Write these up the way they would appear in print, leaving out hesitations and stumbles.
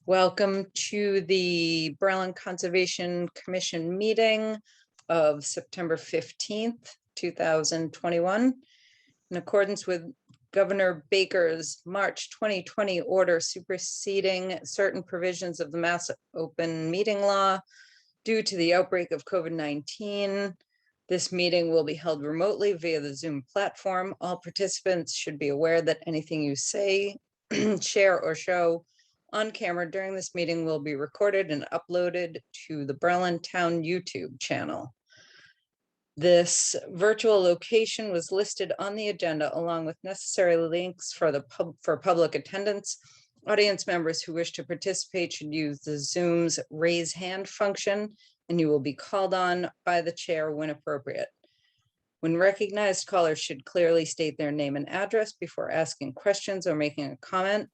Welcome to the Berlin Conservation Commission meeting of September 15th, 2021. In accordance with Governor Baker's March 2020 order superseding certain provisions of the Mass Open Meeting Law due to the outbreak of COVID-19, this meeting will be held remotely via the Zoom platform. All participants should be aware that anything you say, share, or show on camera during this meeting will be recorded and uploaded to the Berlin Town YouTube channel. This virtual location was listed on the agenda along with necessary links for public attendance. Audience members who wish to participate should use the Zoom's raise hand function, and you will be called on by the chair when appropriate. When recognized, callers should clearly state their name and address before asking questions or making a comment.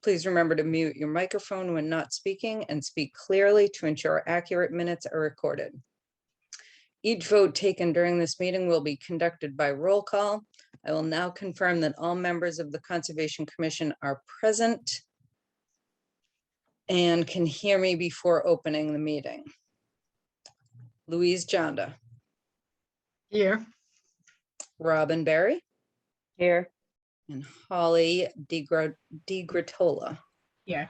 Please remember to mute your microphone when not speaking and speak clearly to ensure accurate minutes are recorded. Each vote taken during this meeting will be conducted by roll call. I will now confirm that all members of the Conservation Commission are present and can hear me before opening the meeting. Louise Jonda. Here. Robin Berry. Here. And Holly DiGratola. Yeah.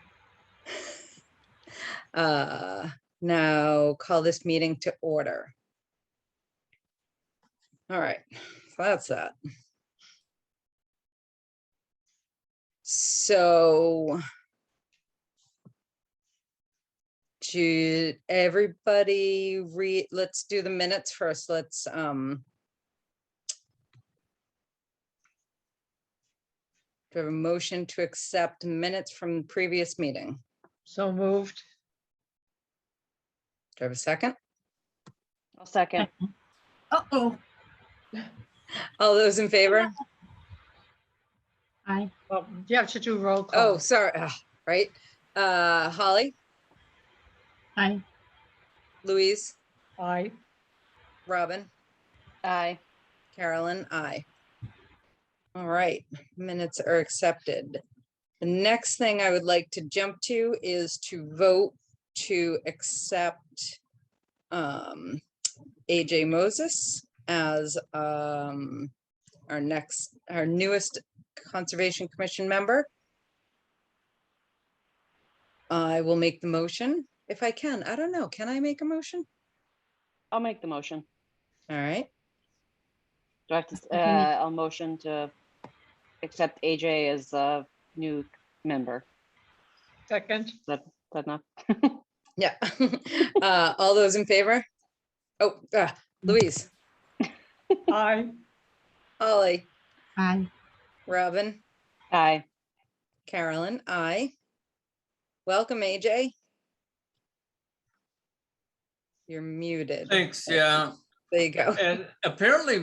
Now call this meeting to order. All right, so that's that. So, should everybody read? Let's do the minutes first. Let's do I have a motion to accept minutes from the previous meeting? So moved. Do I have a second? I'll second. Uh-oh. All those in favor? Aye. Well, you have to do roll call. Oh, sorry. Right. Holly? Aye. Louise? Aye. Robin? Aye. Carolyn? Aye. All right, minutes are accepted. The next thing I would like to jump to is to vote to accept AJ Moses as our newest Conservation Commission member. I will make the motion if I can. I don't know. Can I make a motion? I'll make the motion. All right. Do I have to, I'll motion to accept AJ as a new member. Second. Is that enough? Yeah. All those in favor? Oh, Louise. Aye. Holly. Aye. Robin. Aye. Carolyn. Aye. Welcome, AJ. You're muted. Thanks. Yeah. There you go. And apparently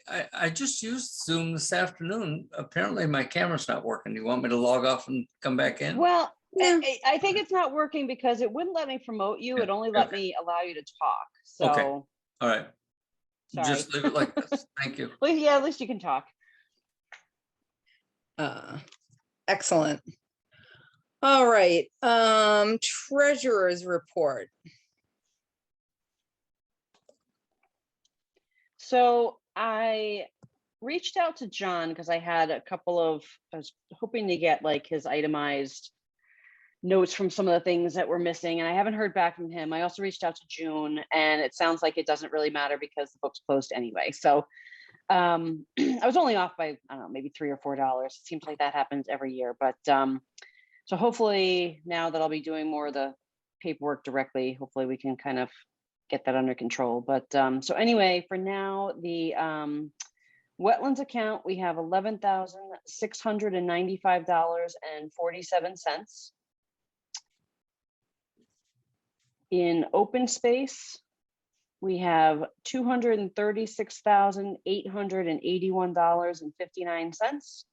I just used Zoom this afternoon. Apparently my camera's not working. Do you want me to log off and come back in? Well, Yeah. I think it's not working because it wouldn't let me promote you. It only let me allow you to talk. So, Okay. All right. sorry. Just leave it like this. Thank you. Well, yeah, at least you can talk. Excellent. All right. Treasurer's report. So I reached out to John because I had I was hoping to get like his itemized notes from some of the things that were missing, and I haven't heard back from him. I also reached out to June, and it sounds like it doesn't really matter because the book's closed anyway. So I was only off by, I don't know, maybe $3 or $4. It seems like that happens every year. But so hopefully now that I'll be doing more of the paperwork directly, hopefully we can kind of get that under control. But so anyway, for now, the wetlands account, we have $11,695.47. In open space, we have $236,881.59.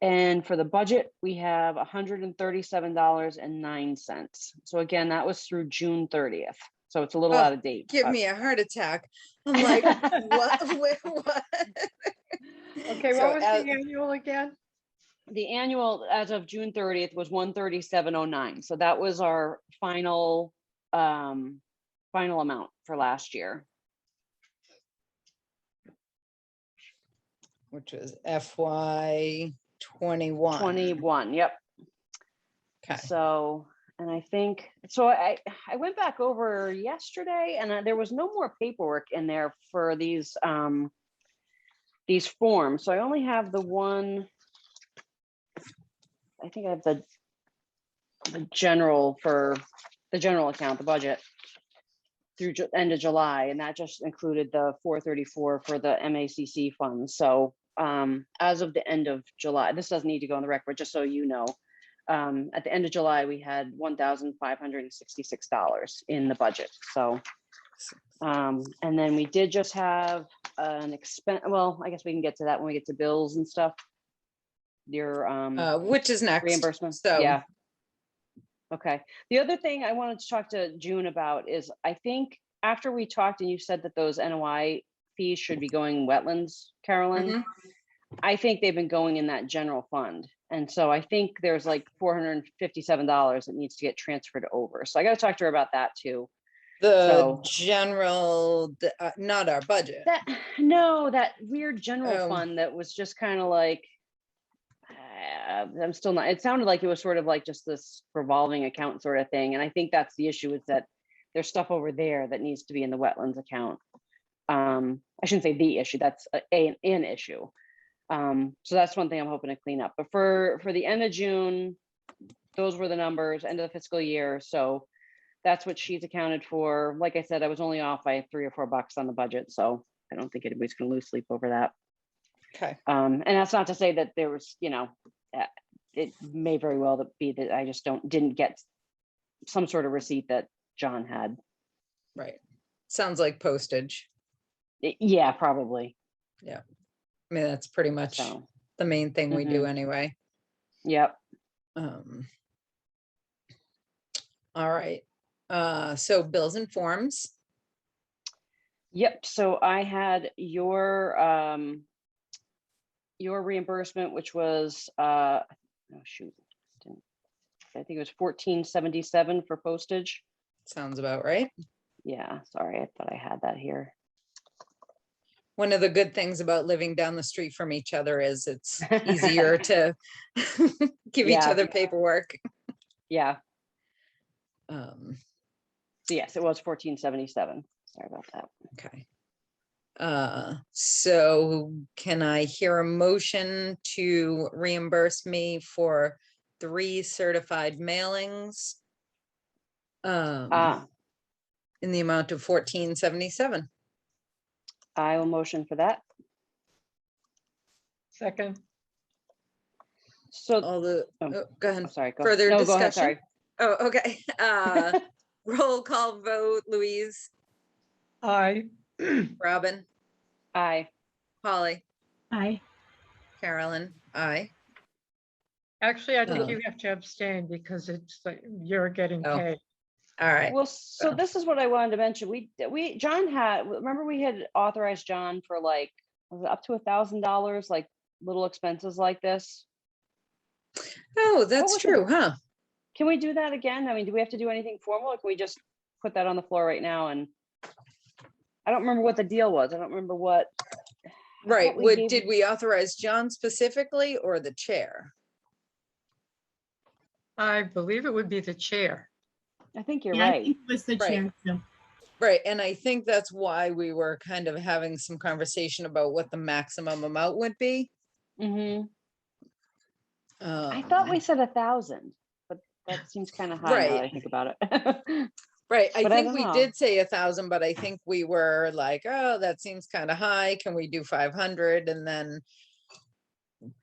And for the budget, we have $137.09. So again, that was through June 30th. So it's a little out of date. Give me a heart attack. I'm like, what? What? Okay, So what was the annual again? the annual as of June 30th was 137.09. So that was our final amount for last year. Which was FY 21. 21, yep. Okay. So, and I think, so I went back over yesterday and there was no more paperwork in there for these forms. So I only have the one, I think I have the general for the general account, the budget through end of July. And that just included the 434 for the MACC funds. So as of the end of July, this doesn't need to go on the record, just so you know, at the end of July, we had $1,566 in the budget. So, and then we did just have an expense. Well, I guess we can get to that when we get to bills and stuff. Your Which is next. reimbursement. So Yeah. Okay. The other thing I wanted to talk to June about is I think after we talked and you said that those NOI fees should be going wetlands, Carolyn, Mhm. I think they've been going in that general fund. And so I think there's like $457 that needs to get transferred over. So I got to talk to her about that too. The So- general, not our budget. That weird general Oh. fund that was just kind of like, I'm still not, it sounded like it was sort of like just this revolving account sort of thing. And I think that's the issue, is that there's stuff over there that needs to be in the wetlands account. I shouldn't say the issue, that's an issue. So that's one thing I'm hoping to clean up. But for the end of June, those were the numbers, end of the fiscal year. So that's what she's accounted for. Like I said, I was only off by $3 or $4 on the budget. So I don't think anybody's gonna lose sleep over that. Okay. And that's not to say that there was, it may very well be that I just didn't get some sort of receipt that John had. Right. Sounds like postage. Yeah, probably. I mean, that's pretty much So, the main thing we do anyway. yep. All right. So bills and forms. Yep. So I had your reimbursement, which was oh shoot, I think it was $14.77 for postage. Sounds about right. Yeah, sorry, I thought I had that here. One of the good things about living down the street from each other is it's easier to give each Yeah. other paperwork. Yeah. Um, So yes, it was $14.77. Sorry about that. okay. So can I hear a motion to reimburse me for 3 certified mailings? In the amount of $14.77. I will motion for that. Second, So, All the, Oh. go ahead. sorry, go. Further No, go ahead, discussion? sorry. Oh, okay. Roll call vote, Louise, aye. Robin, Aye. Polly, Aye. Carolyn, aye. Actually, I think Oh. you have to abstain because it's like you're getting Oh. paid. All right. Well, so So- this is what I wanted to mention. John remember we had authorized John for like, was it up to $1,000, like little expenses like this? Oh, that's was the- true, huh? Can we do that again? I mean, do we have to do anything formal, or can we just put that on the floor right now? And I don't remember what the deal was. I don't remember what. Right. we gave Did you- we authorize John specifically or the chair? I believe it would be the chair. I think you're Yeah, I right. think it was the Right. chair too. Right. And I think that's why we were kind of having some conversation about what the maximum amount would be. I thought we said 1,000, but that seems kind of high now that I Right. think about it. Right. I But I think don't we know. did say 1,000, but I think we were like, oh, that seems kind of high. Can we do 500? And then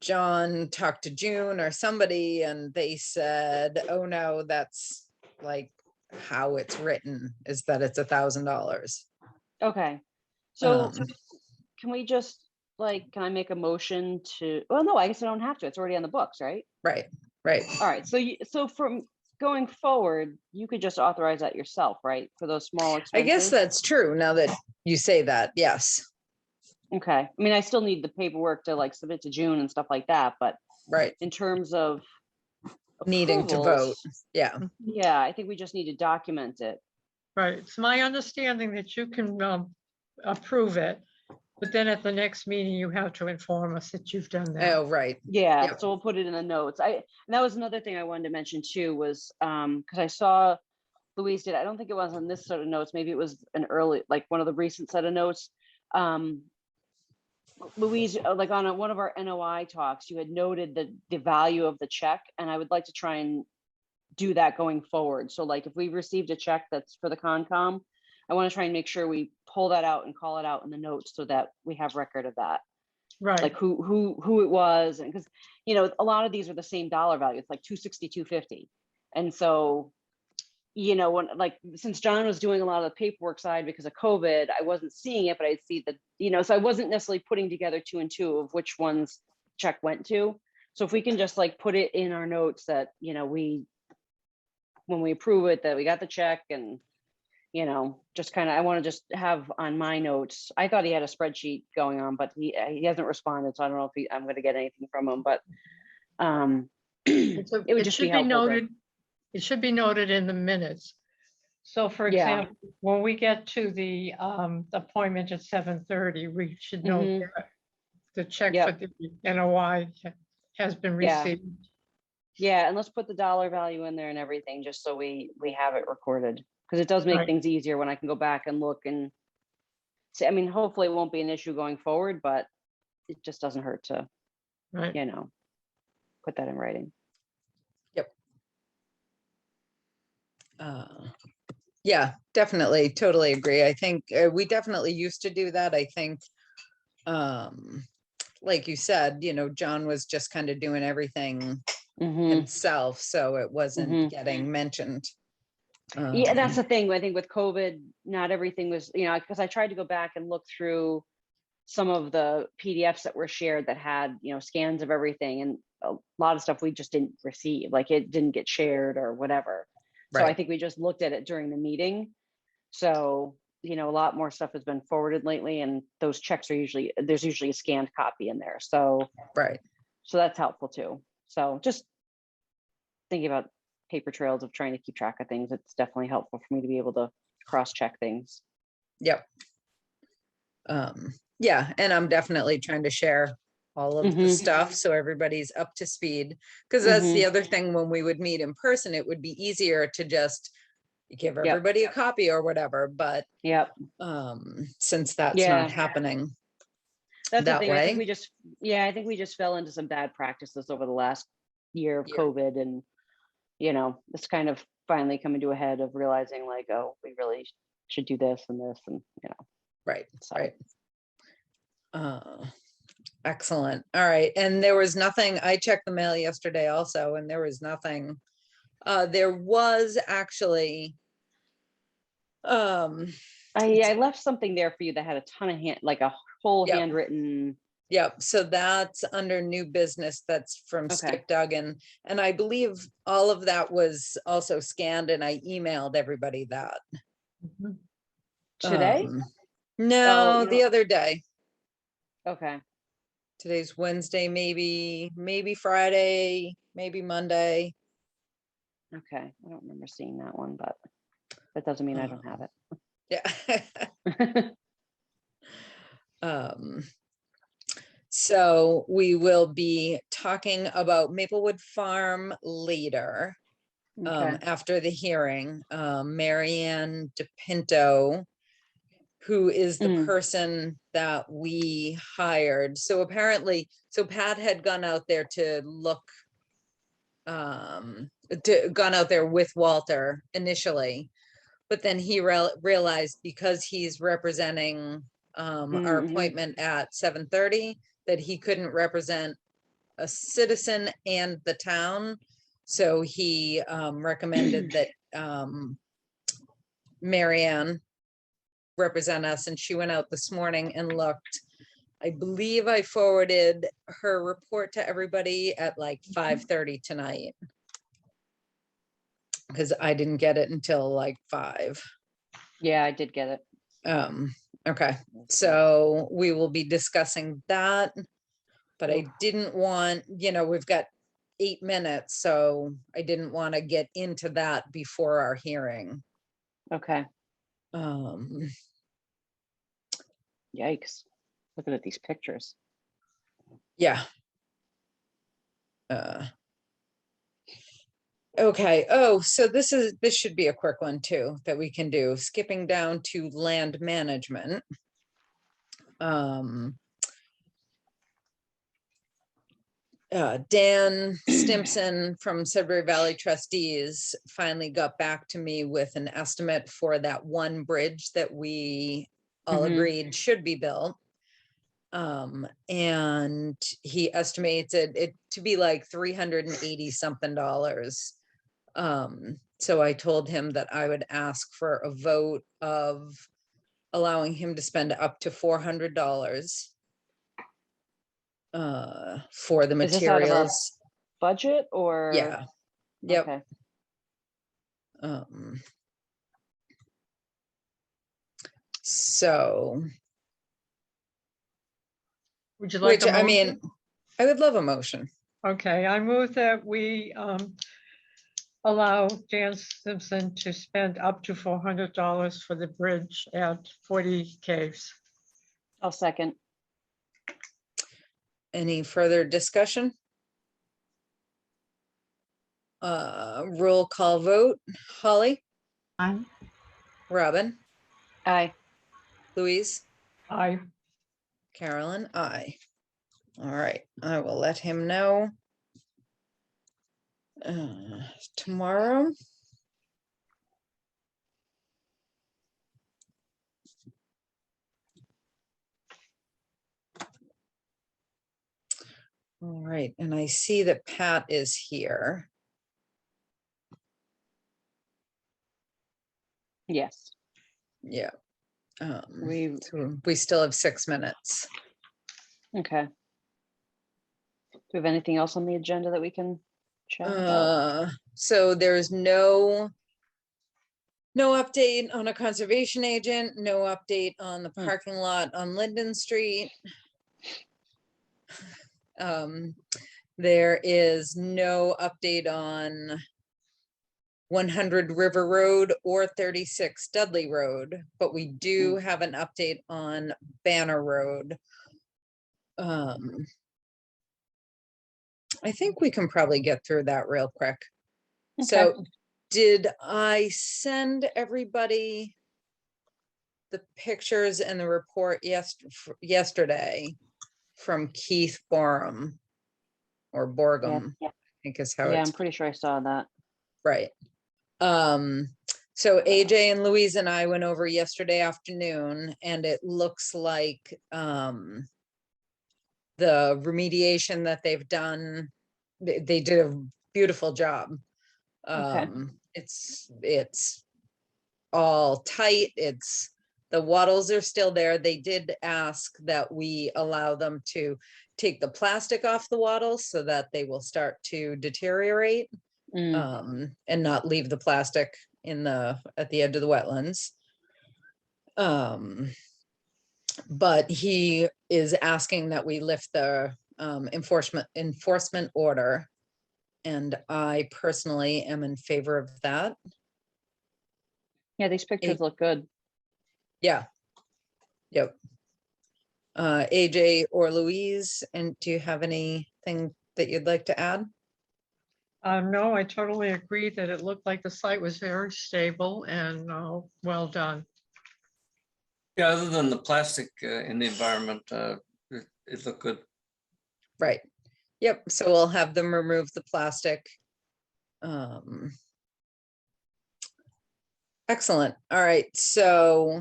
John talked to June or somebody and they said, oh no, that's like how it's written is that it's $1,000. Okay, so Um, can we just can I make a motion to, well, no, I guess I don't have to. It's already on the books, right? Right, right. All right, so from going forward, you could just authorize that yourself, right? For those small I expenses? guess that's true now that you say that. Yes. Okay, I mean, I still need the paperwork to like submit to June and stuff like that, but right. in terms of Needing to vote. approvals, Yeah, yeah, I think we just need to document it. Right, it's my understanding that you can approve it, but then at the next meeting, you have to inform us that you've done that. oh, right. Yeah, Yep. so we'll put it in the notes. And that was another thing I wanted to mention too, was because I saw Louise did, I don't think it was on this sort of notes, maybe it was an early, like one of the recent set of notes. Louise, like on one of our NOI talks, you had noted the value of the check, and I would like to try and do that going forward. So like if we received a check that's for the Concom, I want to try and make sure we pull that out and call it out in the notes so that we have record of that. Right, Like who it was, and because a lot of these are the same dollar value. It's like 260, 250. And so, when like since John was doing a lot of the paperwork side because of COVID, I wasn't seeing it, but I'd see that, so I wasn't necessarily putting together 2 and 2 of which ones check went to. So if we can just like put it in our notes that, when we approve it, that we got the check, and just kind of, I want to just have on my notes. I thought he had a spreadsheet going on, but he hasn't responded, so I don't know if I'm going to get anything from him. But it would just be should be helpful. noted, it should be noted in the minutes. So for Yeah. example, when we get to the appointment at 7:30, we should note Mhm. that the check Yep. for the NOI has been Yeah. received. Yeah, and let's put the dollar value in there and everything, just so we have it recorded, because it does make Right. things easier when I can go back and look and see. I mean, hopefully it won't be an issue going forward, but it just doesn't hurt to, Right, put that in writing. Yeah, definitely, totally agree. I think we definitely used to do that. I think, like you said, John was just kind of doing everything Mhm. himself, so it wasn't Mhm. getting mentioned. Yeah, that's the thing. I think with COVID, not everything was, because I tried to go back and look through some of the PDFs that were shared that had, scans of everything, and a lot of stuff we just didn't receive, like it didn't get shared or whatever. So I Right. think we just looked at it during the meeting. So, a lot more stuff has been forwarded lately, and those checks there's usually a scanned copy in there. So Right. that's helpful too. So just thinking about paper trails of trying to keep track of things, it's definitely helpful for me to be able to cross-check things. Yep. Yeah, and I'm definitely trying to share all of the Mhm. stuff so everybody's up to speed. Because that's the other thing, when we would meet in person, it would be easier to just give Yep. everybody a copy or whatever. But Yep. since that's Yeah. not happening That's the that thing. I think way, I think we just fell into some bad practices over the last year of Yeah. COVID, and it's kind of finally coming to a head of realizing like, oh, we really should do this and this, and right, so. right. Excellent. All right. And there was nothing, I checked the mail yesterday also, and there was nothing. There was actually, I left something there for you that had a ton of like a whole Yep. handwritten. yep, so that's under new business. That's from Okay. Skip Duggan. And I believe all of that was also scanned, and I emailed everybody that. Mhm. Today? No, you the know- other day. Okay. Today's Wednesday, maybe Friday, maybe Monday. Okay. I don't remember seeing that one, but that doesn't mean I don't have Yeah. it. So we will be talking about Maplewood Farm later, Okay. after the hearing. Marianne DePinto, who is the Mm. person that we hired. So apparently, Pat had gone out there to look, gone out there with Walter initially, but then he realized, because he's representing our Mhm. appointment at 7:30, that he couldn't represent a citizen and the town. So he recommended that Marianne represent us, and she went out this morning and looked. I believe I forwarded her report to everybody at like 5:30 tonight, because I didn't get it until like 5. Yeah, I did get it. Okay, so we will be discussing that. But I didn't want, we've got 8 minutes, so I didn't want to get into that before our hearing. Okay, Um, yikes. Looking at these pictures. yeah. Okay, oh, so this should be a quick one too, that we can do, skipping down to land management. Dan Stimson from Sudbury Valley Trustees finally got back to me with an estimate for that one bridge that we all Mhm. agreed should be built. And he estimates it to be like $380 something. So I told him that I would ask for a vote of allowing him to spend up to $400 for the Is this out of our materials. budget or? Yeah, yep. Okay. So, Would you like which, a I motion? mean, I would love a motion. Okay, I move that we allow Dan Simpson to spend up to $400 for the bridge at 40 Caves. I'll second. Any further discussion? Roll call vote. Holly, Aye. Robin, Aye. Louise, Aye. Carolyn, aye. All right, I will let him know. Tomorrow. All right, and I see that Pat is here. Yes. Yeah. We, So we still have 6 minutes. okay. Do we have anything else on the agenda that we can chat about? So there's no update on a conservation agent, no update on the parking lot on Linden Street. There is no update on 100 River Road or 36 Dudley Road, but we do have an update on Banner Road. I think we can probably get through that real quick. So Okay. did I send everybody the pictures and the report yesterday from Keith Borum or Borgum? Yeah. I think is how Yeah, it's I'm pretty sure I saw that. right. So AJ and Louise and I went over yesterday afternoon, and it looks like the remediation that they've done, they did a beautiful job. Okay. It's all tight. The wattles are still there. They did ask that we allow them to take the plastic off the wattles so that they will start to deteriorate, and not leave the plastic at the edge of the wetlands. But he is asking that we lift the enforcement order, and I personally am in favor of that. Yeah, these pictures look good. Yeah. Yep. AJ or Louise, and do you have anything that you'd like to add? No, I totally agree that it looked like the site was very stable and well done. Yeah, other than the plastic in the environment, it looked good. Right. Yep. So we'll have them remove the plastic. Excellent. All right. So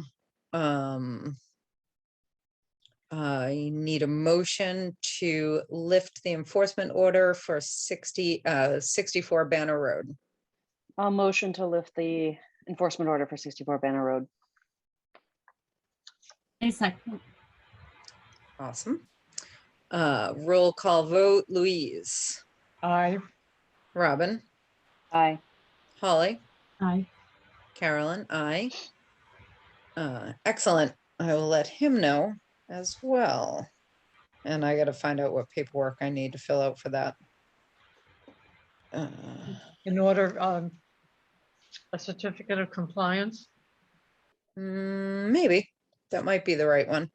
I need a motion to lift the enforcement order for 64 Banner Road. I'll motion to lift the enforcement order for 64 Banner Road. A second. Awesome. Roll call vote. Louise, Aye. Robin, Aye. Holly, Aye. Carolyn, aye. Excellent. I will let him know as well. And I gotta find out what paperwork I need to fill out for that. In order, a certificate of compliance. Maybe, that might be the right one.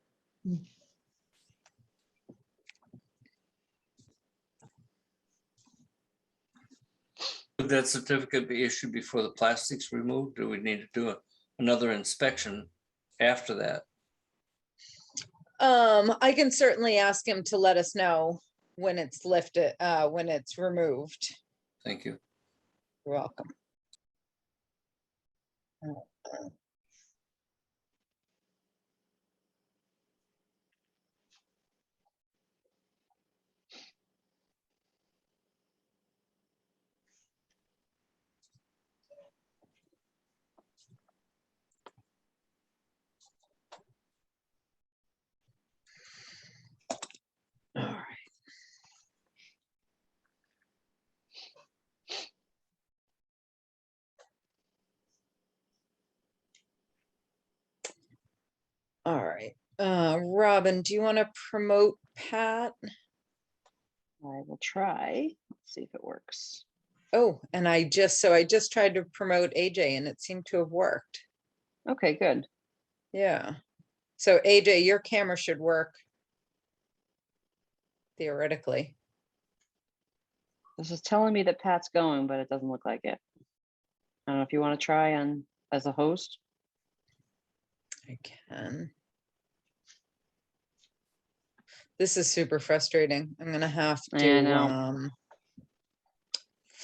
Would that certificate be issued before the plastic's removed? Do we need to do another inspection after that? I can certainly ask him to let us know when it's lifted, when it's removed. Thank you. You're welcome. All right. All right, Robin, do you want to promote Pat? I will try. Let's see if it works. Oh, and I just tried to promote AJ and it seemed to have worked. Okay, good. Yeah. So AJ, your camera should work. Theoretically. This is telling me that Pat's going, but it doesn't look like it. I don't know if you want to try on as a host. I can. This is super frustrating. I'm gonna have I to, know.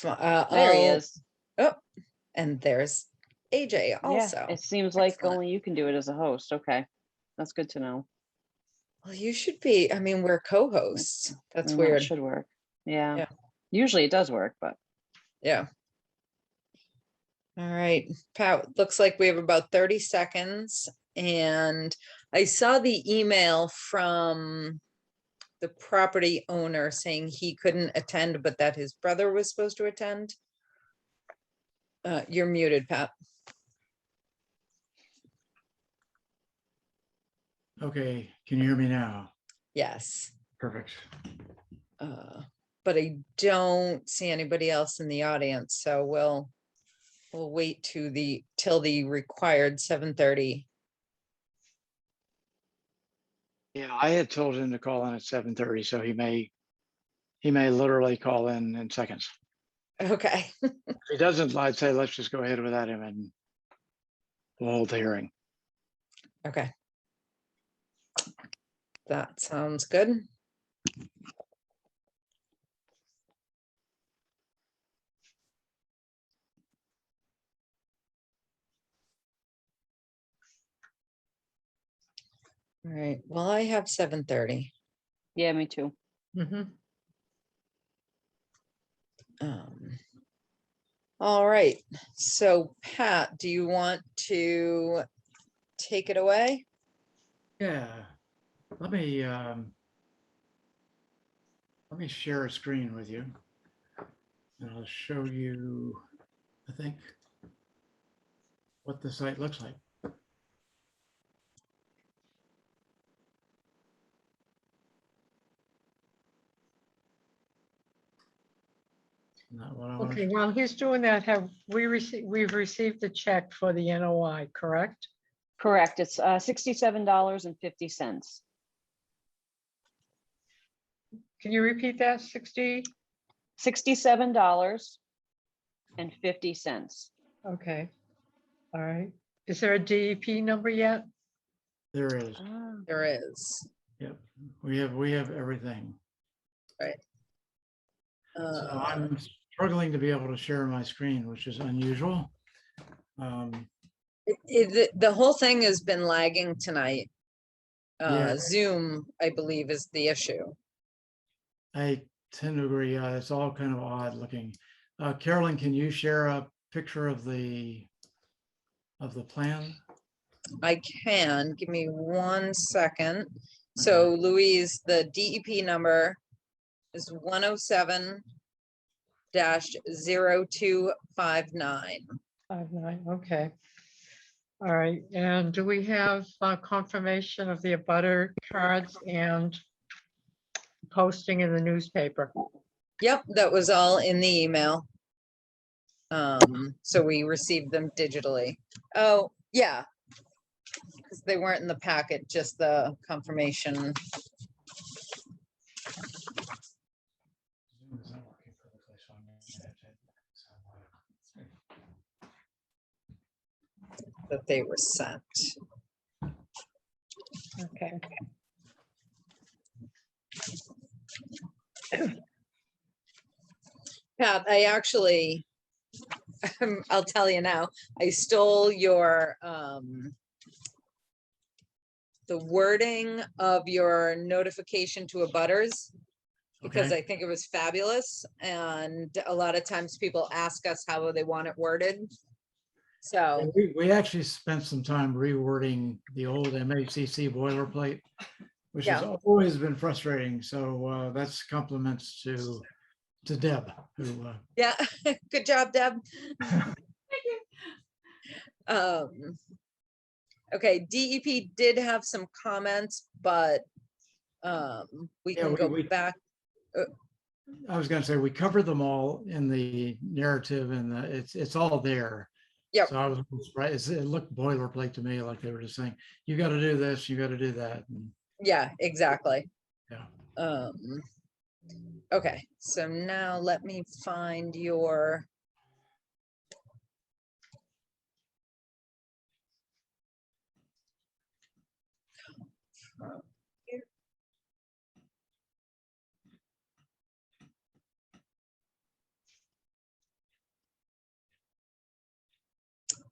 There he I'll- is. Oh, and there's AJ also. Yeah, it seems like Excellent. only you can do it as a host. Okay, that's good to know. Well, you should be, I mean, we're co-hosts. That's That weird. should work. Yeah. Yeah. Usually it does work, but Yeah. All right, Pat, looks like we have about 30 seconds. And I saw the email from the property owner saying he couldn't attend, but that his brother was supposed to attend. You're muted, Pat. Okay, can you hear me now? Yes. Perfect. But I don't see anybody else in the audience, so we'll wait till the required 7:30. Yeah, I had told him to call in at 7:30, so he may literally call in seconds. Okay. If he doesn't, I'd say let's just go ahead without him and we'll hold the hearing. Okay. That sounds good. All right, well, I have 7:30. yeah, me too. Mhm. All right, so Pat, do you want to take it away? Yeah, let me share a screen with you. And I'll show you, I think, what the site looks like. Not what I want Okay, to. while he's doing that, we've received the check for the NOI, correct? Correct. It's $67.50. Can you repeat that? 60? $67.50. Okay. All right. Is there a DEP number yet? There is. There is. Yep. We have everything. So I'm struggling to be able to share my screen, which is unusual. The whole thing has been lagging tonight. Yeah. Zoom, I believe, is the issue. I tend to agree. It's all kind of odd looking. Carolyn, can you share a picture of the plan? I can, give me 1 second. So Louise, the DEP number is 107-0259. 59, okay. All right, and do we have confirmation of the abutter cards and posting in the newspaper. Yep, that was all in the email. So we received them digitally. Oh, yeah. Because they weren't in the packet, just the confirmation. Zoom is not working perfectly, so I'm gonna have to- That they were sent. Okay. Pat, I actually, I'll tell you now, I stole your, the wording of your notification to abutters because Okay. I think it was fabulous. And a lot of times people ask us how they want it worded. So, We actually spent some time rewording the old MHCC boilerplate, which has Yeah. always been frustrating. So that's compliments to Deb, who yeah, good job, Deb. Okay, DEP did have some comments, but we Yeah, can go we- back. I was going to say we covered them all in the narrative, and it's all there. Yep. So I was right. It looked boilerplate to me, like they were just saying, "You got to do this, you got to do that." And Yeah, exactly. yeah. Okay, so now let me find your.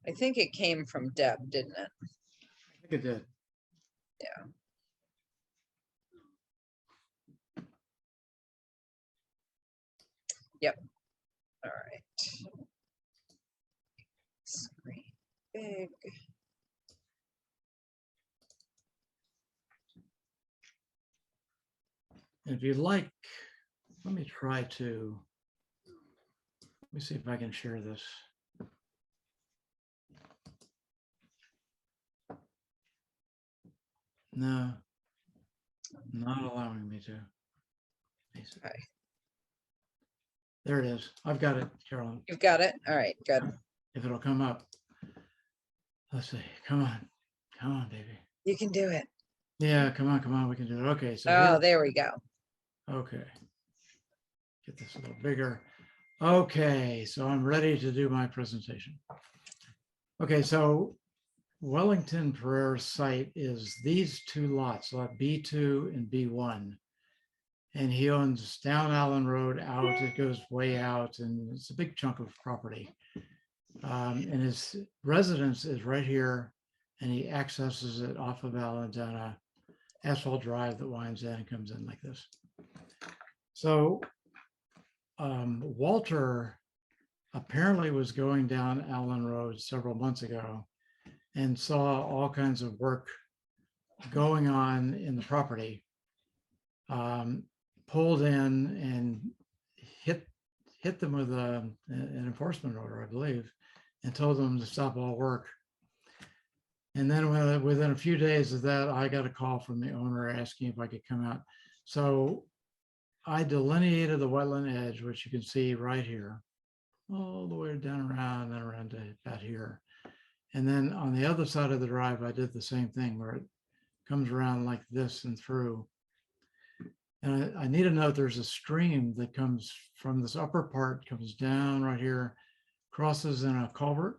I think it came from Deb, didn't it? I think it did. All right. Screen big. And if you'd like, let me try to. Let me see if I can share this. No, not allowing me to. Okay. There it is. I've got it, Carolyn. You've got it? All right, good. If it'll come up. Let's see. Come on, baby. You can do it. Yeah, come on. We can do it. Okay, so Oh, here, there we go. okay. Get this a little bigger. Okay, so I'm ready to do my presentation. Okay, so Wellington Pereira's site is these two lots, lot B2 and B1. And he owns down Allen Road out, it goes way out, and it's a big chunk of property. And his residence is right here, and he accesses it off of Allen down a asphalt drive that winds in and comes in like this. So Walter apparently was going down Allen Road several months ago and saw all kinds of work going on in the property. Pulled in and hit them with an enforcement order, I believe, and told them to stop all work. And then within a few days of that, I got a call from the owner asking if I could come out. So I delineated the wetland edge, which you can see right here, all the way down around and around to about here. And then on the other side of the drive, I did the same thing where it comes around like this and through. And I need to note there's a stream that comes from this upper part, comes down right here, crosses in a culvert,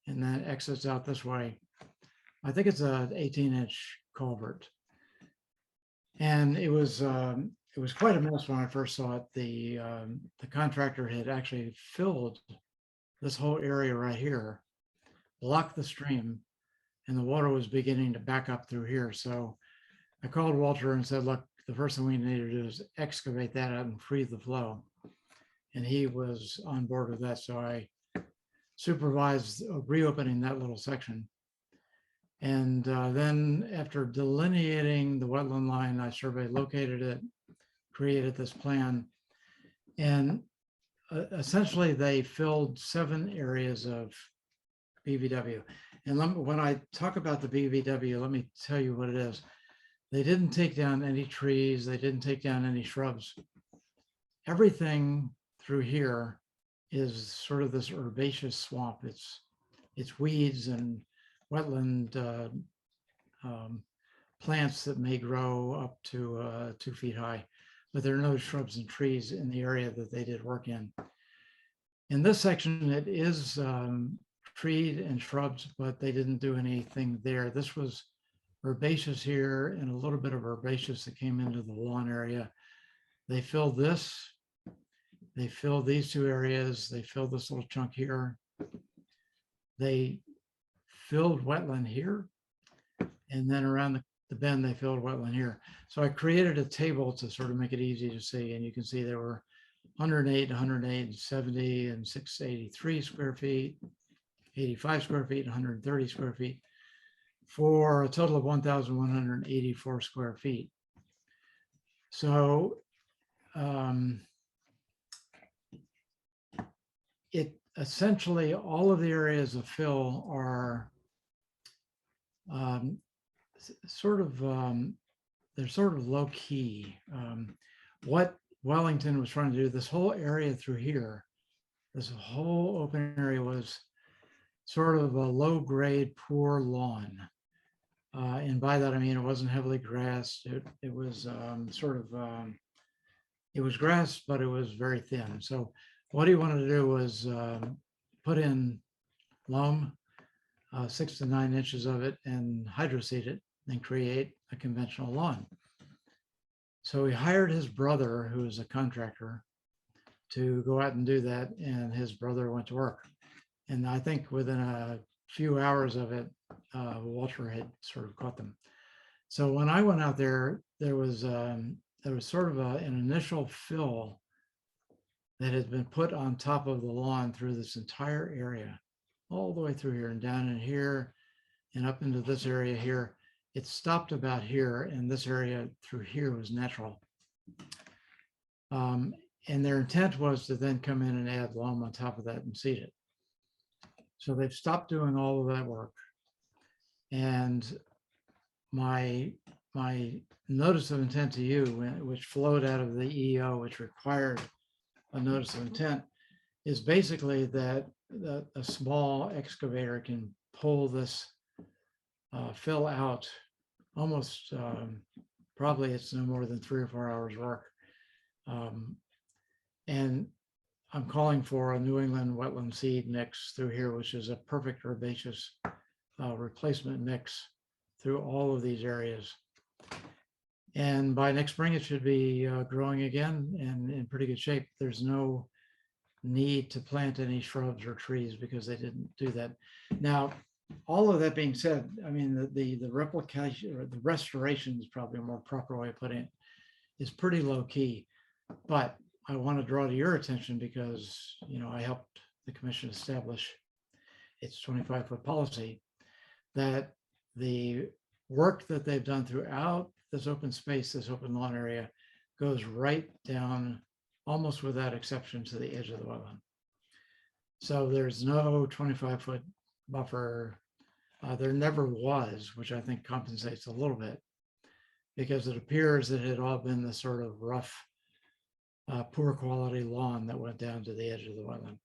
and then exits out this way. I think it's an 18-inch culvert. And it was quite a mess when I first saw it. The contractor had actually filled this whole area right here, blocked the stream, and the water was beginning to back up through here. So I called Walter and said, look, the first thing we need to do is excavate that out and free the flow. And he was on board with that. So I supervised reopening that little section. And then after delineating the wetland line, I surveyed, located it, created this plan. And essentially they filled 7 areas of BVW. And when I talk about the BVW, let me tell you what it is. They didn't take down any trees. They didn't take down any shrubs. Everything through here is sort of this herbaceous swamp. It's weeds and wetland plants that may grow up to 2 feet high, but there are no shrubs and trees in the area that they did work in. In this section, it is treed and shrubs, but they didn't do anything there. This was herbaceous here and a little bit of herbaceous that came into the lawn area. They filled this. They filled these 2 areas. They filled this little chunk here. They filled wetland here. And then around the bend, they filled wetland here. So I created a table to sort of make it easy to see. And you can see there were 108, 108, 70, and 683 square feet, 85 square feet, 130 square feet, for a total of 1,184 square feet. So it essentially, all of the areas of fill are they're sort of low key. What Wellington was trying to do, this whole area through here, this whole open area was sort of a low grade, poor lawn. And by that, I mean, it wasn't heavily grassed. It was it was grass, but it was very thin. So what he wanted to do was put in loam, 6 to 9 inches of it, and hydroseed it and create a conventional lawn. So he hired his brother, who is a contractor, to go out and do that. And his brother went to work. And I think within a few hours of it, Walter had sort of caught them. So when I went out there, there was sort of an initial fill that had been put on top of the lawn through this entire area, all the way through here and down in here and up into this area here. It stopped about here, and this area through here was natural. And their intent was to then come in and add loam on top of that and seed it. So they've stopped doing all of that work. And my notice of intent to you, which flowed out of the EO, which required a notice of intent, is basically that a small excavator can pull this fill out almost, probably it's no more than 3 or 4 hours work. And I'm calling for a New England wetland seed mix through here, which is a perfect herbaceous replacement mix through all of these areas. And by next spring, it should be growing again and in pretty good shape. There's no need to plant any shrubs or trees because they didn't do that. Now, all of that being said, I mean, the replication or the restoration is probably a more proper way of putting it, is pretty low key. But I want to draw to your attention because, you know, I helped the commission establish its 25-foot policy, that the work that they've done throughout this open space, this open lawn area, goes right down almost without exception to the edge of the wetland. So there's no 25-foot buffer. There never was, which I think compensates a little bit, because it appears that it had all been the sort of rough, poor quality lawn that went down to the edge of the wetland.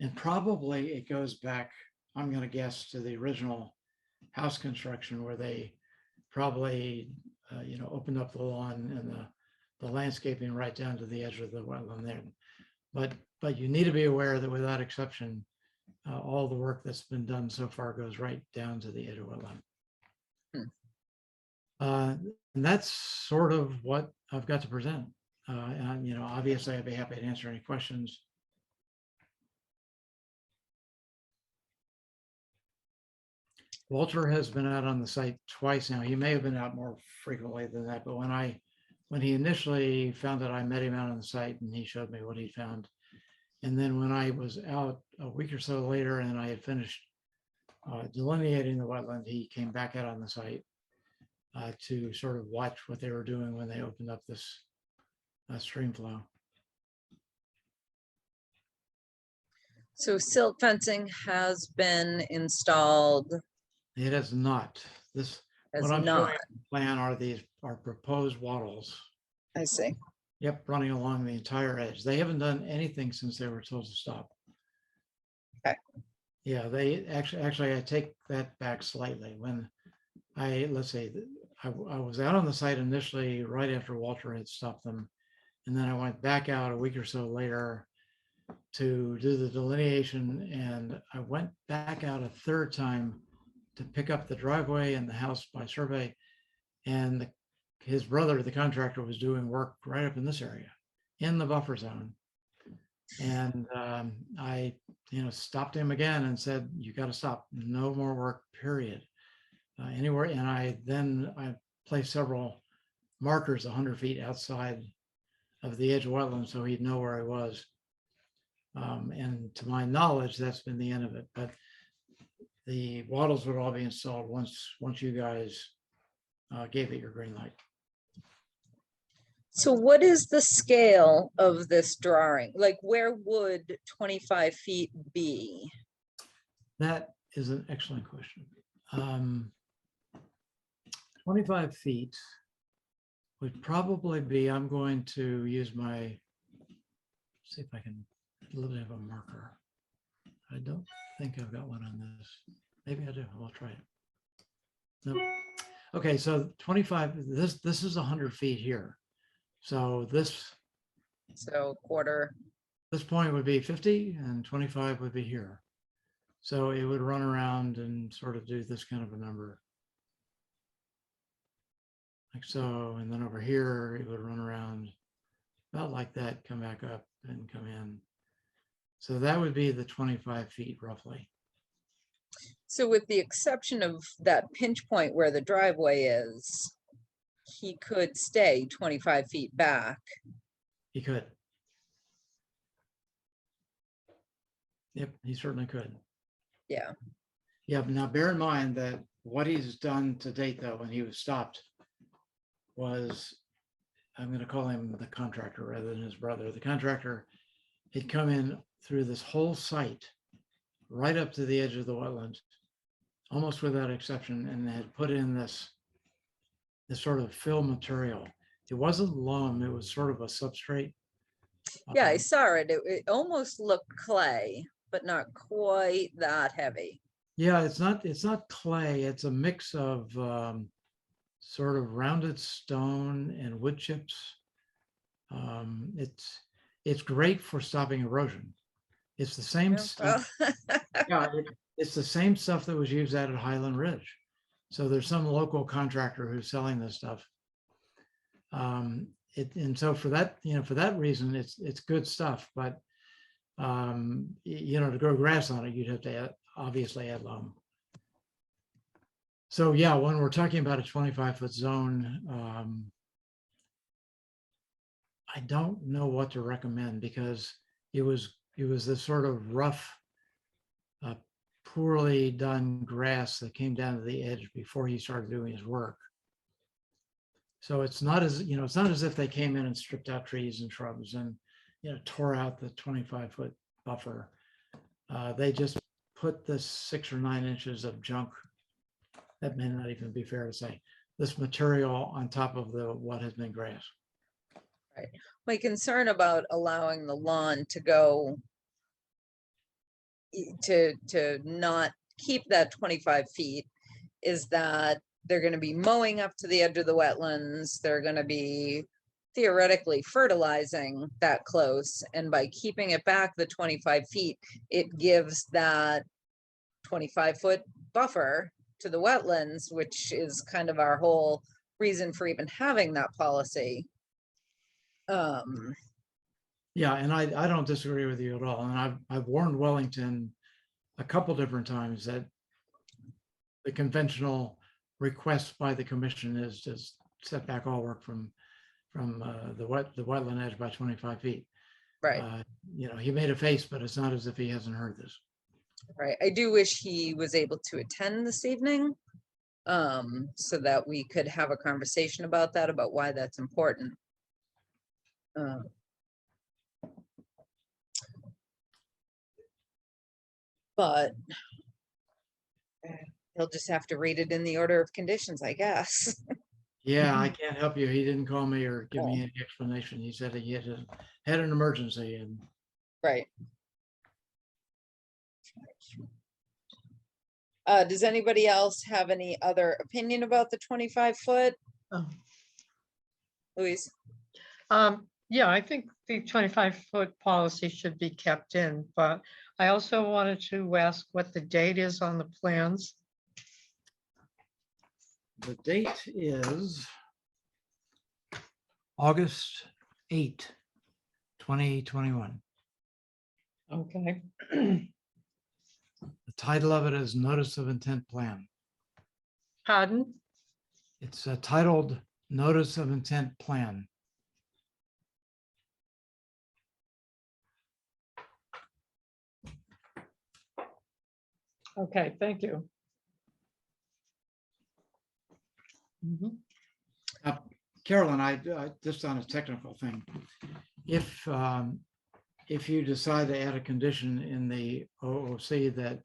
And probably it goes back, I'm going to guess, to the original house construction, where they probably you know, opened up the lawn and the landscaping right down to the edge of the wetland there. But you need to be aware that without exception, all the work that's been done so far goes right down to the edge of wetland. And that's sort of what I've got to present. And, you know, obviously I'd be happy to answer any questions. Walter has been out on the site twice now. He may have been out more frequently than that, but when he initially found it, I met him out on the site and he showed me what he found. And then when I was out a week or so later and I had finished delineating the wetland, he came back out on the site to sort of watch what they were doing when they opened up this stream flow. So silt fencing has been installed. It has not. has What I'm not. showing on the plan are proposed wattles. I see. Yep, running along the entire edge. They haven't done anything since they were told to stop. Okay. Yeah, they actually, I take that back slightly. When let's say, I was out on the site initially right after Walter had stopped them. And then I went back out a week or so later to do the delineation. And I went back out a third time to pick up the driveway and the house by survey. And his brother, the contractor, was doing work right up in this area in the buffer zone. And I, stopped him again and said, you got to stop, no more work, period. Anywhere. And I placed several markers 100 feet outside of the edge of wetland so he'd know where I was. And to my knowledge, that's been the end of it. But the wattles would all be installed once you guys gave it your green light. So what is the scale of this drawing? Like, where would 25 feet be? That is an excellent question. 25 feet would probably be, I'm going to use my, see if I can, a little bit of a marker. I don't think I've got one on this. Maybe I do. I'll try it. Nope. Okay, so 25, this is 100 feet here. So this Quarter. this point would be 50 and 25 would be here. So it would run around and sort of do this kind of a number. Like so, and then over here, it would run around about like that, come back up and come in. So that would be the 25 feet roughly. So with the exception of that pinch point where the driveway is, he could stay 25 feet back. He could. Yep, he certainly could. Yeah. Yeah, but now bear in mind that what he's done to date though, when he was stopped, was, I'm going to call him the contractor rather than his brother. The contractor had come in through this whole site, right up to the edge of the wetlands, almost without exception, and had put in this sort of fill material. It wasn't loam, it was sort of a substrate. Yeah, I saw it. It almost looked clay, but not quite that heavy. Yeah, it's not clay, it's a mix of sort of rounded stone and wood chips. It's great for stopping erosion. It's the same stuff. Yeah, it's the same stuff that was used out at Highland Ridge. So there's some local contractor who's selling this stuff. And so for that, for that reason, it's good stuff. But to grow grass on it, you'd have to obviously add loam. So yeah, when we're talking about a 25-foot zone, I don't know what to recommend because it was this sort of rough, poorly done grass that came down to the edge before he started doing his work. So it's not as if they came in and stripped out trees and shrubs and tore out the 25-foot buffer. They just put this 6 or 9 inches of junk, that may not even be fair to say, this material on top of what has been grass. Right. My concern about allowing the lawn to go to not keep that 25 feet is that they're going to be mowing up to the edge of the wetlands. They're going to be theoretically fertilizing that close. And by keeping it back the 25 feet, it gives that 25-foot buffer to the wetlands, which is kind of our whole reason for even having that policy. Yeah, and I don't disagree with you at all. And I've warned Wellington a couple different times that the conventional request by the commission is just set back all work from the wetland edge by 25 feet. Right. He made a face, but it's not as if he hasn't heard this. Right. I do wish he was able to attend this evening, so that we could have a conversation about that, about why that's important. But He'll just have to read it in the order of conditions, I guess. Yeah, I can't help you. He didn't call me or give me Oh. any explanation. He said he had an emergency and Right. Does anybody else have any other opinion about the 25 foot? Oh. Louise? Yeah, I think the 25-foot policy should be kept in, but I also wanted to ask what the date is on the plans. the date is August 8, 2021. Okay. The title of it is Notice of Intent Plan. Pardon? It's titled Notice of Intent Plan. Okay, thank you. Mhm. Carolyn, just on a technical thing, if you decide to add a condition in the OOC that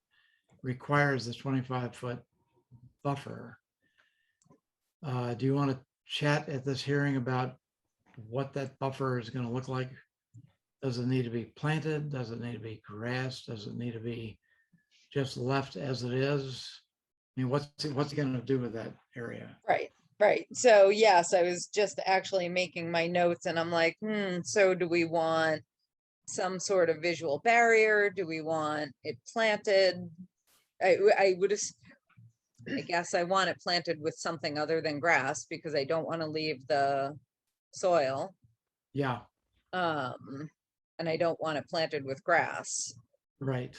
requires the 25-foot buffer, do you want to chat at this hearing about what that buffer is going to look like? Does it need to be planted? Does it need to be grass? Does it need to be just left as it is? I mean, what's it going to do with that area? Right, right. So yes, I was just actually making my notes and I'm like, so do we want some sort of visual barrier? Do we want it planted? I guess I want it planted with something other than grass because I don't want to leave the soil. Yeah, And I don't want it planted with grass. right.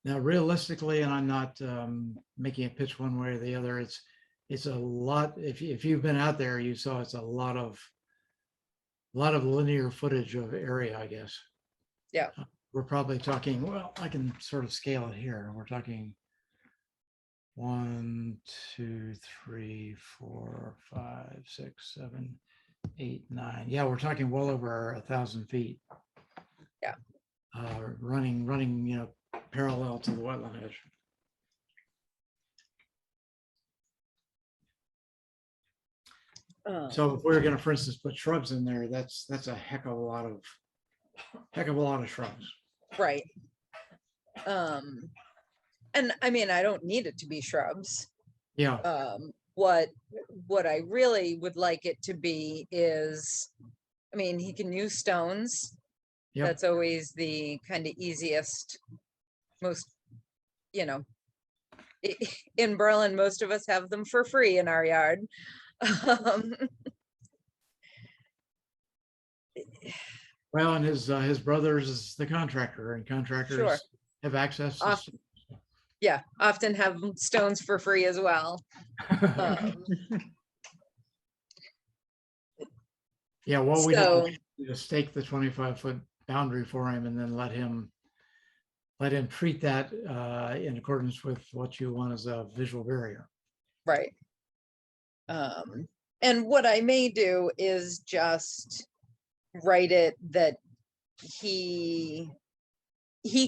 Now, realistically, and I'm not making a pitch one way or the other, it's a lot. If you've been out there, you saw it's a lot of linear footage of area, I guess. Yeah. We're probably talking, well, I can sort of scale it here. We're talking 1, 2, 3, 4, 5, 6, 7, 8, 9. Yeah, we're talking well over 1,000 feet. Yeah. Running, parallel to the wetland edge. So if we're going to, for instance, put shrubs in there, that's a heck of a lot of shrubs. Right. And I mean, I don't need it to be shrubs. Yeah, What I really would like it to be is, I mean, he can use stones. Yep. That's always the kind of easiest, most, in Berlin, most of us have them for free in our yard. well, and his brother's is the contractor, and contractors Sure. have access to Off- Yeah, often have stones for free as well. yeah, well, we'd have So, to stake the 25-foot boundary for him and then let him treat that in accordance with what you want as a visual barrier. right. And what I may do is just write it that he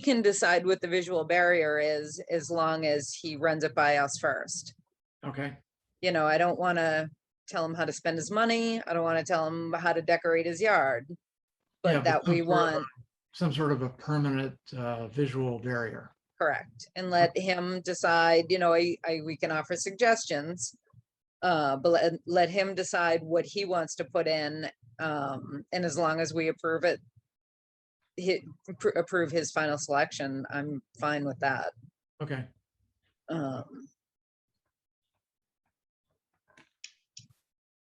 can decide what the visual barrier is as long as he runs it by us first. Okay. I don't want to tell him how to spend his money. I don't want to tell him how to decorate his yard, but Yeah, that we want. Some sort of a permanent visual barrier. Correct. And let him decide, we can offer suggestions. But let him decide what he wants to put in. And as long as we approve it, approve his final selection, I'm fine with that. Okay.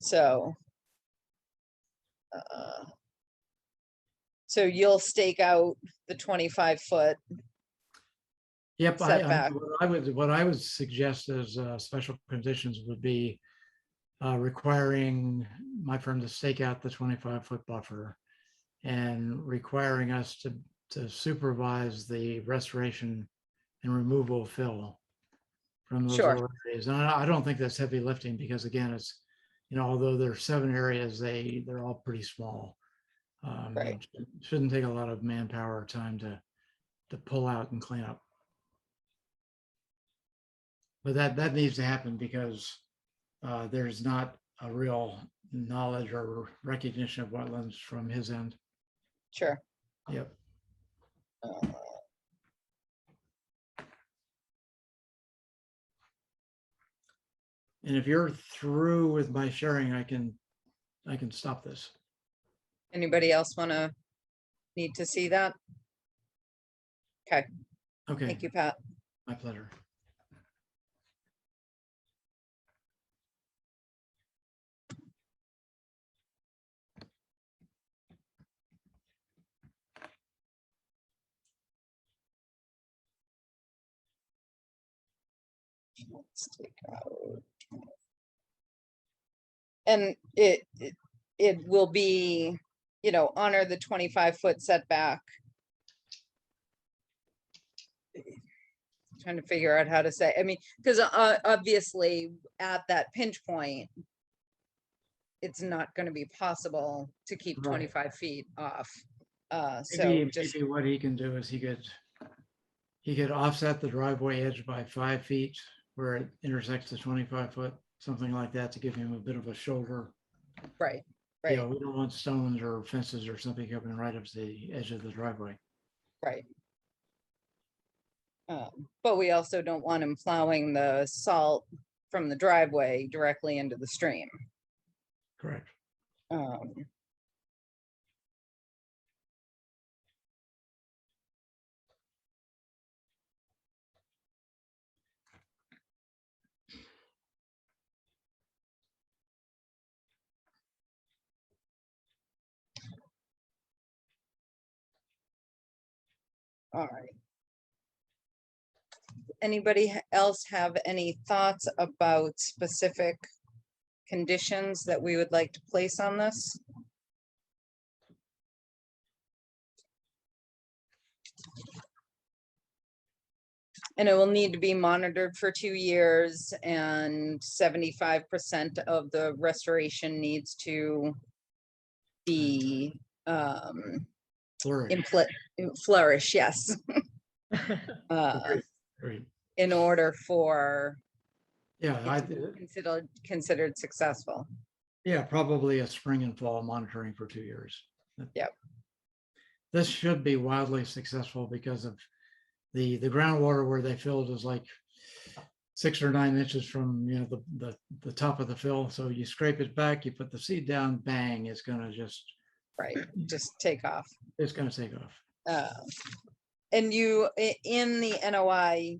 So you'll stake out the 25-foot. Yep. Setback. What I would suggest as special conditions would be requiring my firm to stake out the 25-foot buffer and requiring us to supervise the restoration and removal of fill from those Sure. lower areas. And I don't think that's heavy lifting because again, it's, although there are 7 areas, they're all pretty small. Right. It shouldn't take a lot of manpower or time to pull out and clean up. But that needs to happen because there's not a real knowledge or recognition of wetlands from his end. Sure. Yep. Uh, And if you're through with my sharing, I can stop this. Anybody else need to see that? Okay, Okay, thank you, Pat. my pleasure. Let's take out. And it will be, honor the 25-foot setback. Trying to figure out how to say, I mean, because obviously at that pinch point, it's not going to be possible to keep Right. 25 feet off. So Maybe, just, maybe what he can do is he could offset the driveway edge by 5 feet where it intersects the 25-foot, something like that, to give him a bit of a shoulder. right, You right, know, we don't want stones or fences or something coming right up to the edge of the driveway. right. But we also don't want him plowing the salt from the driveway directly into the stream. Correct. Um, all right. Anybody else have any thoughts about specific conditions that we would like to place on this? And it will need to be monitored for 2 years, and 75% of the restoration needs to be Flourish. flourish, yes. Agreed. Agreed. In order for Yeah, it to be considered successful. yeah, probably a spring and fall monitoring for 2 years. Yep. This should be wildly successful because of the groundwater where they filled is like 6 or 9 inches from, the top of the fill. So you scrape it back, you put the seed down, bang, it's gonna just, Right, just take off. it's gonna take off. And in the NOI,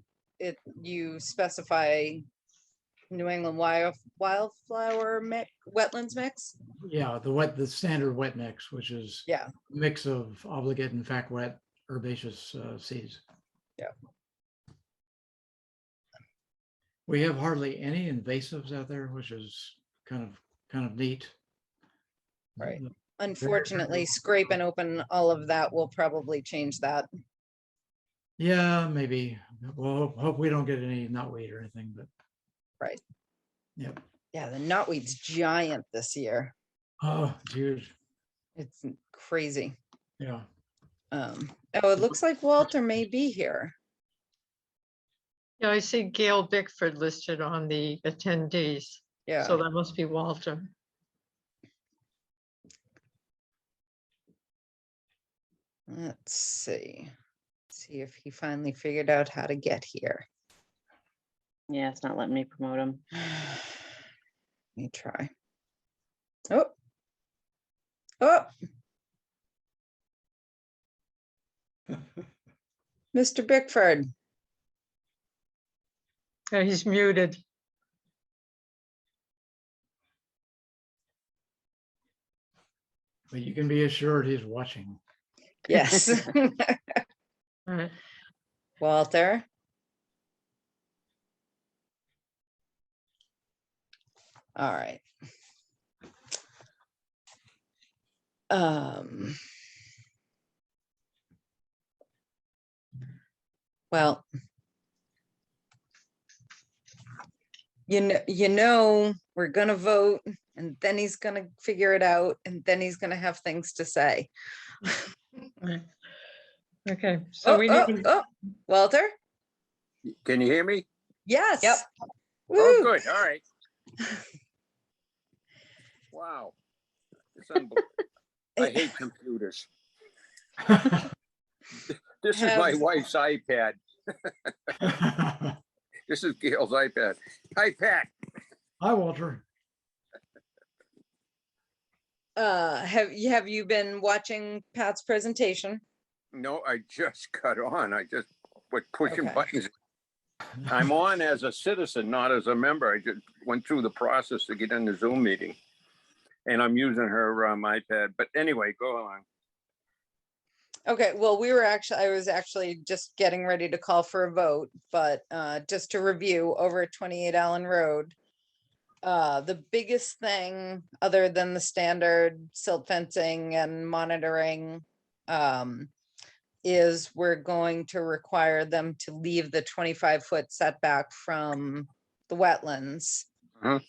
you specify New England wildflower wetlands mix? Yeah, the standard wet mix, which is Yeah, a mix of obligate and fact wet herbaceous seeds. Yeah. We have hardly any invasives out there, which is kind of neat. right. Unfortunately, scraping open all of that will probably change that. Yeah, maybe. Well, hope we don't get any knotweed or anything, but. Right. Yep. Yeah, the knotweed's giant this year. Oh, it's huge. It's crazy. Yeah. Oh, it looks like Walter may be here. Yeah, I see Gail Bickford listed on the attendees. Yeah. So that must be Walter. Let's see. See if he finally figured out how to get here. Yeah, it's not letting me promote him. Let me try. Oh. Oh. Mr. Bickford. Yeah, he's muted. But you can be assured he's watching. Yes. All right. Walter. All right. Well, we're gonna vote, and then he's gonna figure it out, and then he's gonna have things to say. Right. Okay, so we need, Walter? Can you hear me? Yes. Yep. Oh, Woo. good, all right. Wow. It's unbelievable. I hate computers. This is my Have- wife's iPad. This is Gail's iPad. Hi, Pat. Hi, Walter. Have you been watching Pat's presentation? No, I just got on. I just was pushing Okay. buttons. I'm on as a citizen, not as a member. I just went through the process to get in the Zoom meeting. And I'm using her iPad. But anyway, go on. Okay, well, I was actually just getting ready to call for a vote, but just to review, over at 28 Allen Road, the biggest thing, other than the standard silt fencing and monitoring, is we're going to require them to leave the 25-foot setback from the wetlands. Mhm.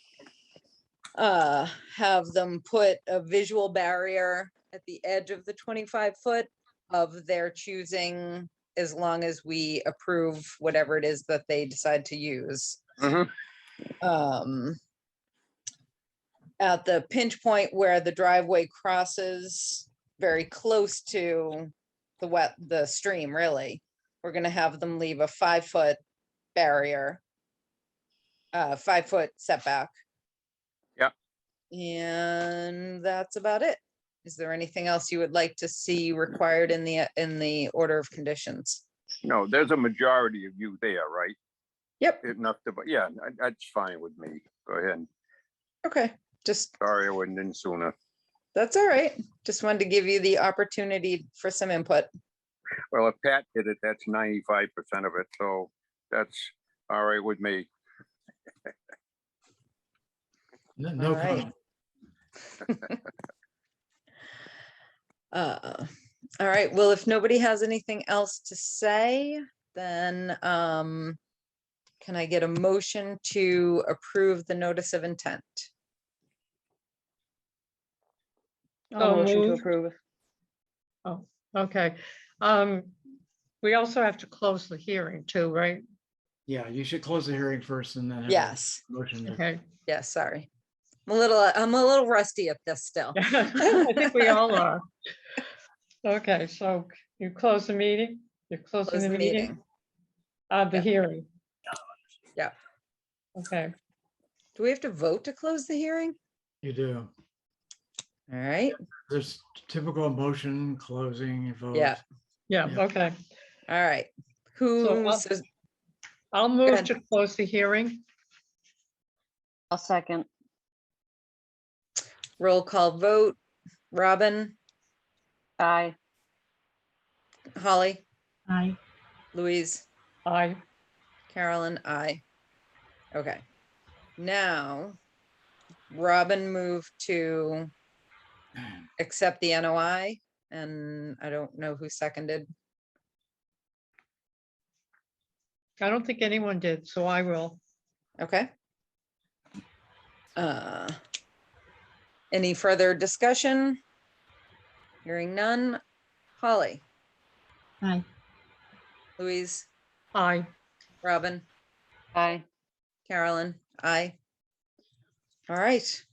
Have them put a visual barrier at the edge of the 25-foot of their choosing, as long as we approve whatever it is that they decide to use. Mhm. At the pinch point where the driveway crosses very close to the stream, really, we're gonna have them leave a 5-foot barrier, 5-foot setback. Yep. And that's about it. Is there anything else you would like to see required in the order of conditions? No, there's a majority of you there, right? Yep. Enough to, but yeah, that's fine with me. Go ahead. Okay, just, Sorry I wasn't in sooner. that's all right. Just wanted to give you the opportunity for some input. Well, if Pat did it, that's 95% of it. So that's all right with me. No All right. comment. All right, well, if nobody has anything else to say, then can I get a motion to approve the notice of intent? I'll So motion to moved. approve. Oh, okay. We also have to close the hearing too, right? Yeah, you should close the hearing first and then have a Yes, motion. to- Okay. yes, sorry. I'm a little rusty at this still. I think we all are. Okay, so you close the meeting? You're closing Close the the meeting? meeting. The Yeah. hearing? Yeah. Okay, Do we have to vote to close the hearing? You do. All right, There's typical motion, closing, vote. yeah, yeah, Yeah. okay. all right. So, Who's, I'll move ahead. to close the hearing. I'll second. roll call vote? Robin, Aye. Holly, Aye. Louise, Aye. Carolyn, I. Okay. Now, Robin moved to accept the NOI, and I don't know who seconded. I don't think anyone did, so I will. Okay. Any further discussion? Hearing none. Holly, Aye. Louise, Aye. Robin, Aye. Carolyn, I. All right.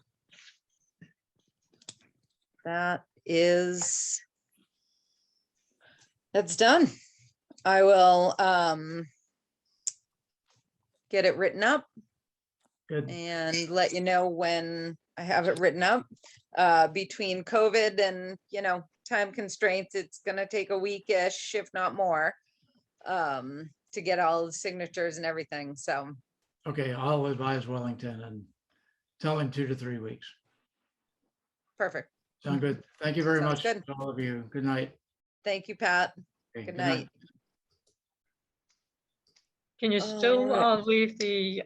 That's done. I will get it written up Good. and let you know when I have it written up. Between COVID and, time constraints, it's gonna take a week-ish, if not more, to get all the signatures and everything, so. Okay, I'll advise Wellington and tell him 2 to 3 weeks. Perfect. Sound good? Thank you very Sounds much good. to all of you. Good night. Thank you, Pat. Okay, Good night. Can you still Alright. leave the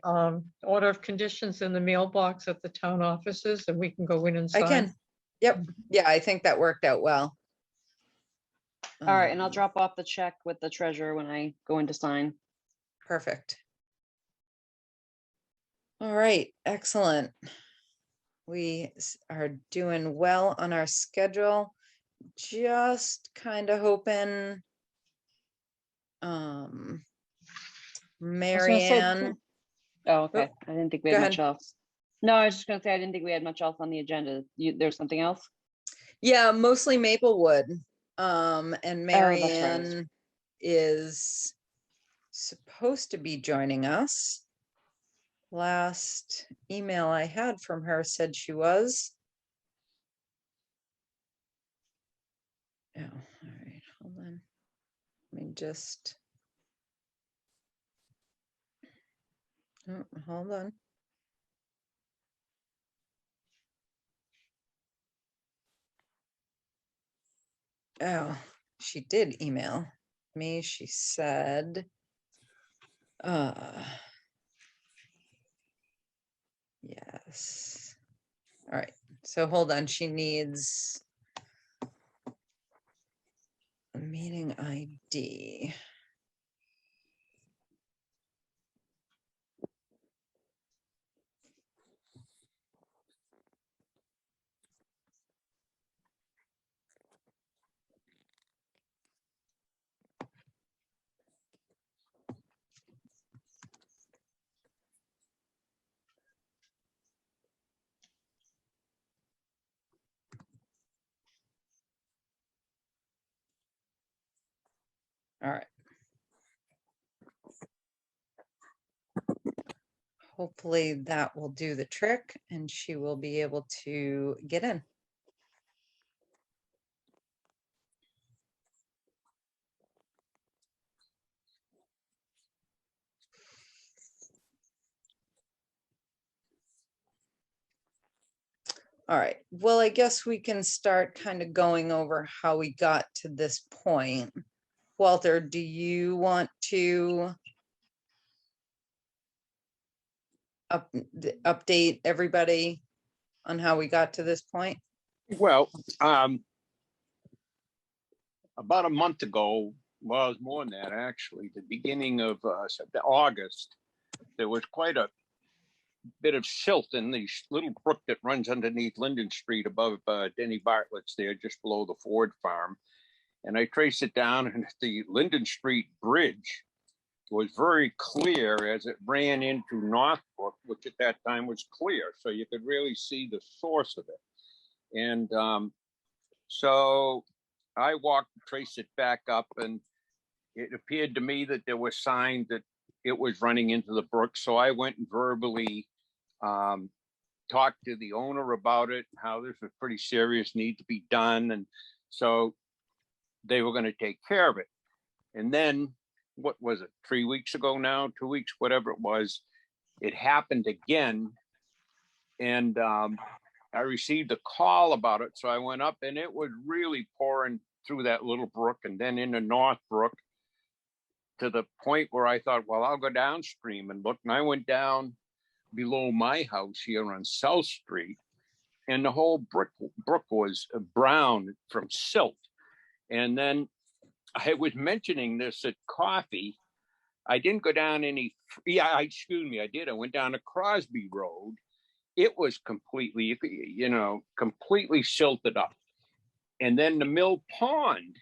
order of conditions in the mailbox at the town offices and we can go in and I sign? can. Yep. Yeah, I think that worked out well. All right, and I'll Um, drop off the check with the treasurer when I go in to sign. Perfect. All right, excellent. We are doing well on our schedule. Just kind of hoping. I was gonna say, Marianne, Oh, okay. I didn't think we go had much ahead. else. No, I was just gonna say, I didn't think we had much else on the agenda. There's something else? Yeah, mostly Maplewood. And Oh, that's right. Marianne is supposed to be joining us. Last email I had from her said she was. Oh, all right, hold on. Let me just. Oh, hold on. Oh, she did email me. She said, yes. All right, so hold on. She needs a meeting ID. All right. Hopefully that will do the trick and she will be able to get in. All right, well, I guess we can start kind of going over how we got to this point. Walter, do you want to update everybody on how we got to this point? Well, about a month ago, well, it was more than that, actually, the beginning of August, there was quite a bit of silt in the little brook that runs underneath Linden Street above Denny Bartlett's there, just below the Ford farm. And I traced it down, and the Linden Street Bridge was very clear as it ran into Northbrook, which at that time was clear. So you could really see the source of it. And so I traced it back up, and it appeared to me that there were signs that it was running into the brook. So I went and verbally talked to the owner about it, how this was pretty serious, need to be done. And so they were going to take care of it. And then, what was it, 3 weeks ago now, 2 weeks, whatever it was, it happened again. And I received a call about it. So I went up, and it was really pouring through that little brook and then into Northbrook, to the point where I thought, well, I'll go downstream and look. And I went down below my house here on South Street, and the whole brook was brown from silt. And then I was mentioning this at coffee. I didn't go down excuse me, I did. I went down to Crosby Road. It was completely, completely silted up. And then the Mill Pond,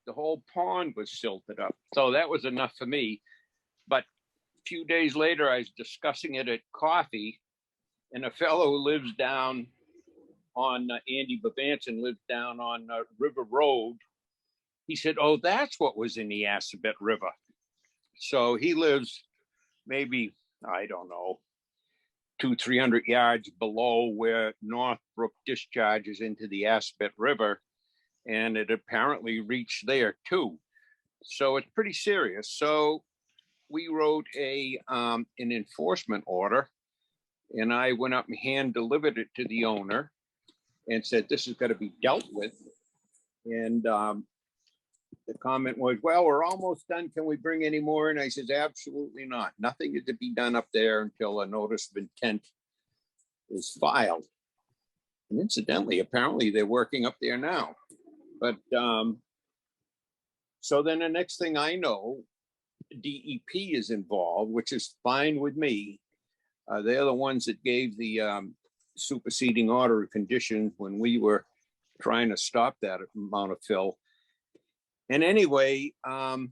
the whole pond was silted up. So that was enough for me. But a few days later, I was discussing it at coffee, and a fellow who lives down on Andy Bavanson lives down on River Road. He said, oh, that's what was in the Assabet River. So he lives maybe, I don't know, 200-300 yards below where Northbrook discharges into the Assabet River. And it apparently reached there too. So it's pretty serious. So we wrote an enforcement order, and I went up and hand delivered it to the owner and said, this has got to be dealt with. And the comment was, well, we're almost done. Can we bring any more? And I said, absolutely not. Nothing is to be done up there until a notice of intent is filed. And incidentally, apparently they're working up there now. But so then the next thing I know, DEP is involved, which is fine with me. They're the ones that gave the superseding order of conditions when we were trying to stop that amount of fill. And anyway, the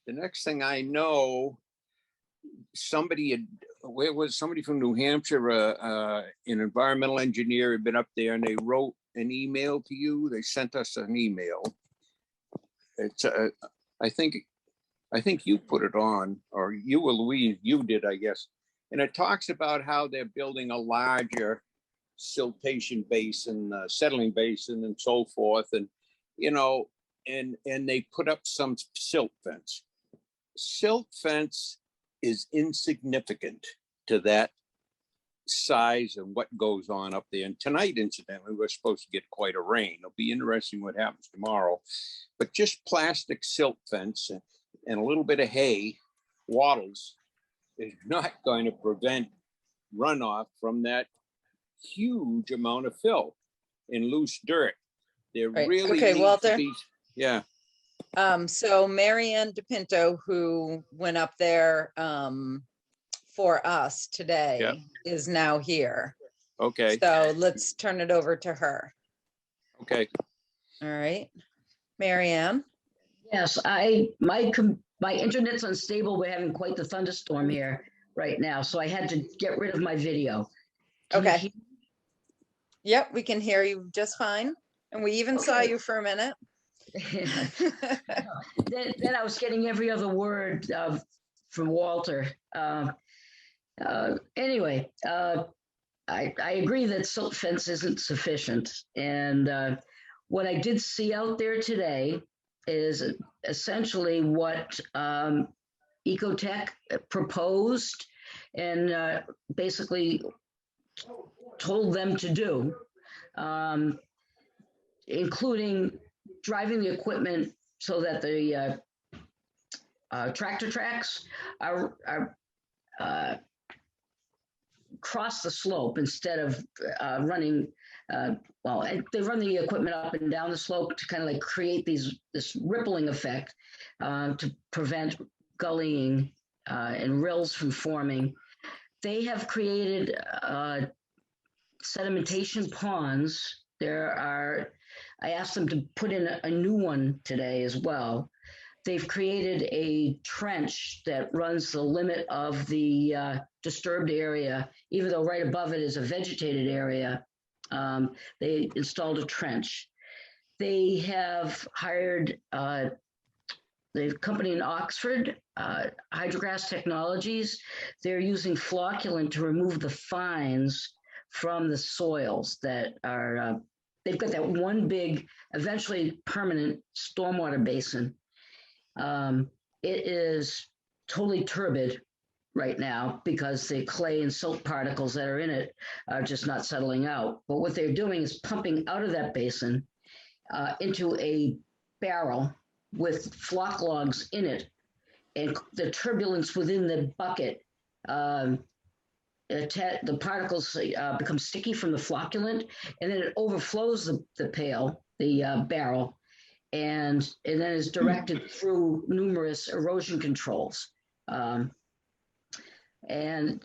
next thing I know, somebody had, where was somebody from New Hampshire, an environmental engineer had been up there and they wrote an email to you. They sent us an email. It's, I think you put it on, or you or Louise, you did, I guess. And it talks about how they're building a larger siltation basin, settling basin and so forth. And, you know, and they put up some silt fence. Silt fence is insignificant to that size and what goes on up there. And tonight, incidentally, we're supposed to get quite a rain. It'll be interesting what happens tomorrow. But just plastic silt fence and a little bit of hay, wattles, is not going to prevent runoff from that huge amount of fill in loose dirt. There Right. really Okay, needs Walter. to be, yeah. So Marianne DePinto, who went up there for us today, is now here. Okay, So let's turn it over to her. okay. All right, Marianne. Yes, my internet's unstable. We're having quite the thunderstorm here right now, so I had to get rid of my video. Can you Okay. hear- Yep, we can hear you just fine. And we even saw Okay. you for a minute. Then I was getting every other word from Walter. Anyway, I agree that silt fence isn't sufficient. And what I did see out there today is essentially what Ecotech proposed and basically told them to do, including driving the equipment so that the tractor tracks are cross the slope instead of running. Well, they run the equipment up and down the slope to kind of like create this rippling effect to prevent gullying and rills from forming. They have created sedimentation ponds. I asked them to put in a new one today as well. They've created a trench that runs the limit of the disturbed area, even though right above it is a vegetated area. They installed a trench. They have hired the company in Oxford, Hydrograss Technologies. They're using flocculant to remove the fines from the soils that are, they've got that one big, eventually permanent stormwater basin. It is totally turbid right now because the clay and silt particles that are in it are just not settling out. But what they're doing is pumping out of that basin into a barrel with flock logs in it, and the turbulence within the bucket, the particles become sticky from the flocculant, and then it overflows the barrel, and then is directed through numerous erosion controls. And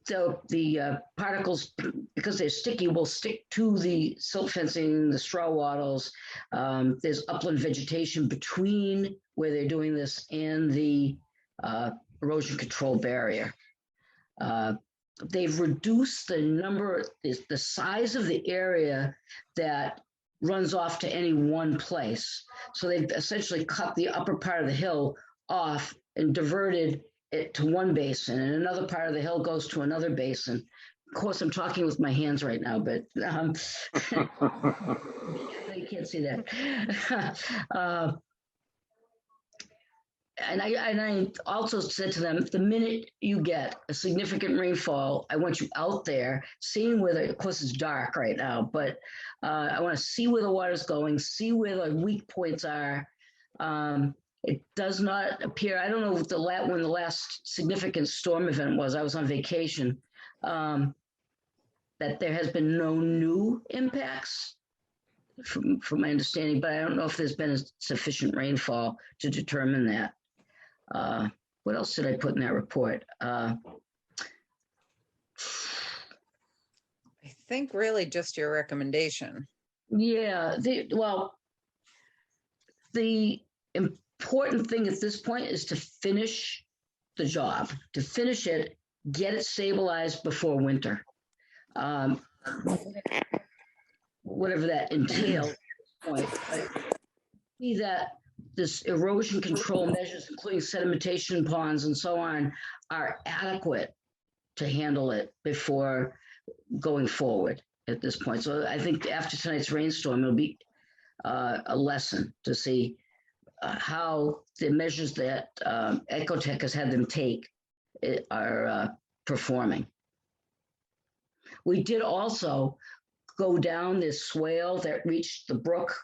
so the particles, because they're sticky, will stick to the silt fencing, the straw wattles. There's upland vegetation between where they're doing this and the erosion control barrier. They've reduced the size of the area that runs off to any one place. So they've essentially cut the upper part of the hill off and diverted it to one basin, and another part of the hill goes to another basin. Of course, I'm talking with my hands right now, but you can't see that. And I also said to them, the minute you get a significant rainfall, I want you out there seeing where of course it's dark right now, but I want to see where the water's going, see where the weak points are. It does not appear, I don't know when the last significant storm event was. I was on vacation, that there has been no new impacts from my understanding, but I don't know if there's been a sufficient rainfall to determine that. What else did I put in that report? I think really just your recommendation. Yeah, the important thing at this point is to finish the job, to finish it, get it stabilized before winter. Um, whatever that entails. Point, but see that this erosion control measures, including sedimentation ponds and so on, are adequate to handle it before going forward at this point. So I think after tonight's rainstorm, it'll be a lesson to see how the measures that Ecotech has had them take are performing. We did also go down this swale that reached the brook.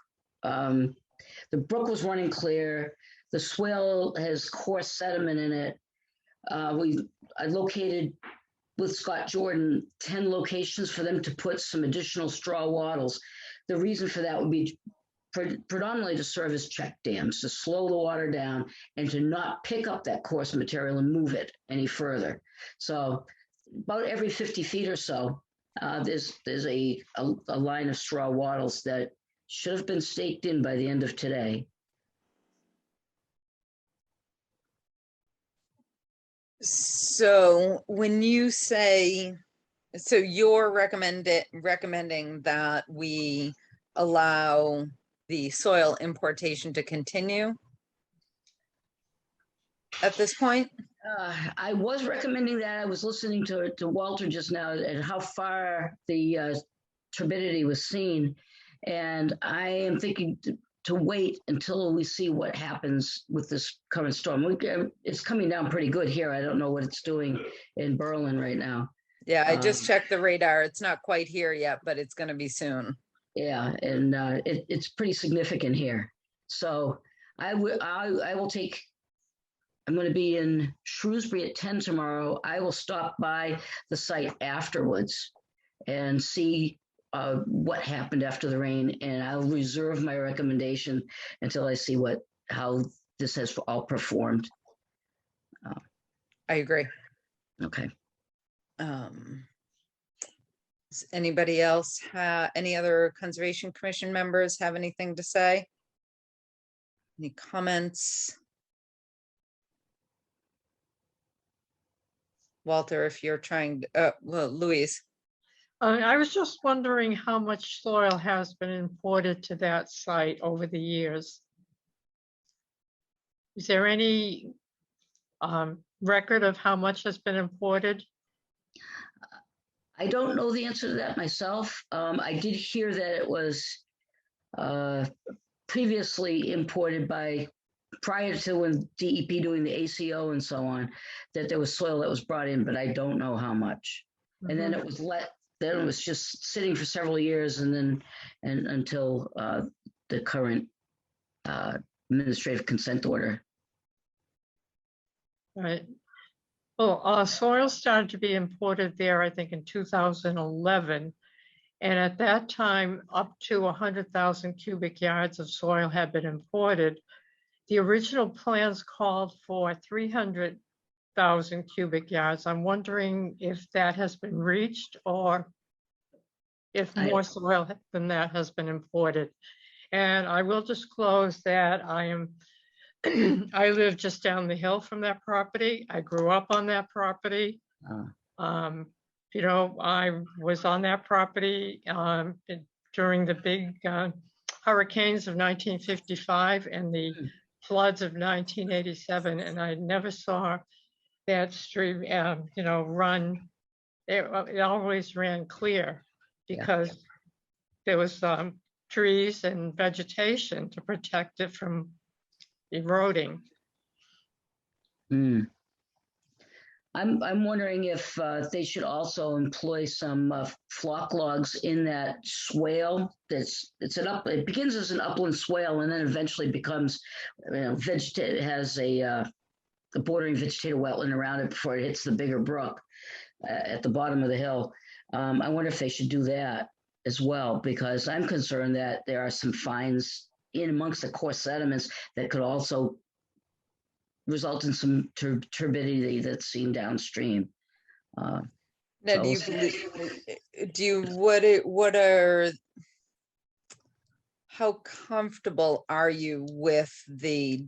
The brook was running clear. The swale has coarse sediment in it. I located with Scott Jordan 10 locations for them to put some additional straw wattles. The reason for that would be predominantly to serve as check dams, to slow the water down and to not pick up that coarse material and move it any further. So about every 50 feet or so, there's a line of straw wattles that should have been staked in by the end of today. So when you say, so you're recommending that we allow the soil importation to continue at this point? I was recommending that. I was listening to Walter just now and how far the turbidity was seen. And I am thinking to wait until we see what happens with this current storm. It's coming down pretty good here. I don't know what it's doing in Berlin right now. Yeah, I just checked the radar. It's not quite here yet, but it's going to be soon. Yeah, and it's pretty significant here. So I will take. I'm going to be in Shrewsbury at 10 tomorrow. I will stop by the site afterwards and see what happened after the rain, and I'll reserve my recommendation until I see how this has all performed. I agree. Okay. Does anybody else any other Conservation Commission members have anything to say? Any comments? Walter, if you're trying to, well, Louise. I was just wondering how much soil has been imported to that site over the years. Is there any record of how much has been imported? I don't know the answer to that myself. I did hear that it was previously imported prior to when DEP doing the ACO and so on, that there was soil that was brought in, but I don't know how much. Mm-hmm. And then it was then it was just sitting for several years, and then until the current administrative consent order. Right. Well, soil started to be imported there, I think, in 2011. And at that time, up to 100,000 cubic yards of soil had been imported. The original plans called for 300,000 cubic yards. I'm wondering if that has been reached or if more soil than that has been imported. And I will disclose that I live just down the hill from that property. I grew up on that property. You know, I was on that property during the big hurricanes of 1955 and the floods of 1987, and I never saw that stream, you know, run. It always ran clear because there was trees and vegetation to protect it from eroding. I'm wondering if they should also employ some flock logs in that swale. It begins as an upland swale and then eventually becomes, you know, has a bordering vegetative wetland around it before it hits the bigger brook at the bottom of the hill. I wonder if they should do that as well, because I'm concerned that there are some fines in amongst the coarse sediments that could also result in some turbidity that's seen downstream. Now, how comfortable are you with the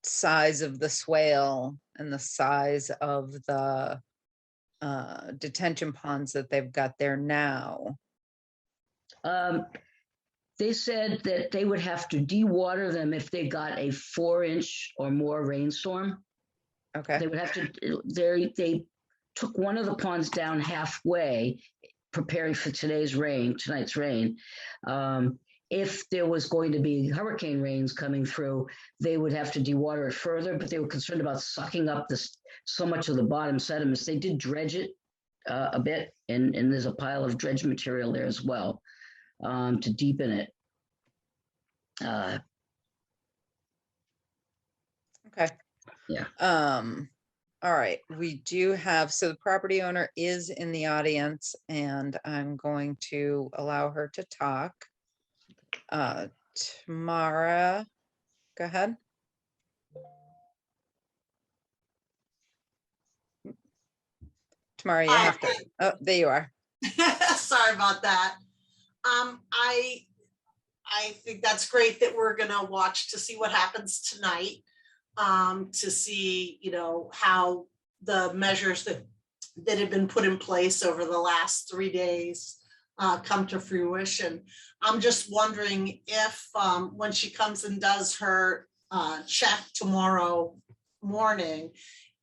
size of the swale and the size of the detention ponds that they've got there now? They said that they would have to dewater them if they got a 4-inch or more rainstorm. Okay, They would have to, they took one of the ponds down halfway, preparing for tonight's rain. If there was going to be hurricane rains coming through, they would have to dewater it further, but they were concerned about sucking up so much of the bottom sediments. They did dredge it a bit, and there's a pile of dredge material there as well to deepen it. okay. Yeah. All right, we do have, so the property owner is in the audience, and I'm going to allow her to talk. Tamara, go ahead. Tamara, you have to, oh, there you are. Sorry about that. I think that's great that we're gonna watch to see what happens tonight. To see, you know, how the measures that have been put in place over the last 3 days come to fruition. I'm just wondering if when she comes and does her check tomorrow morning,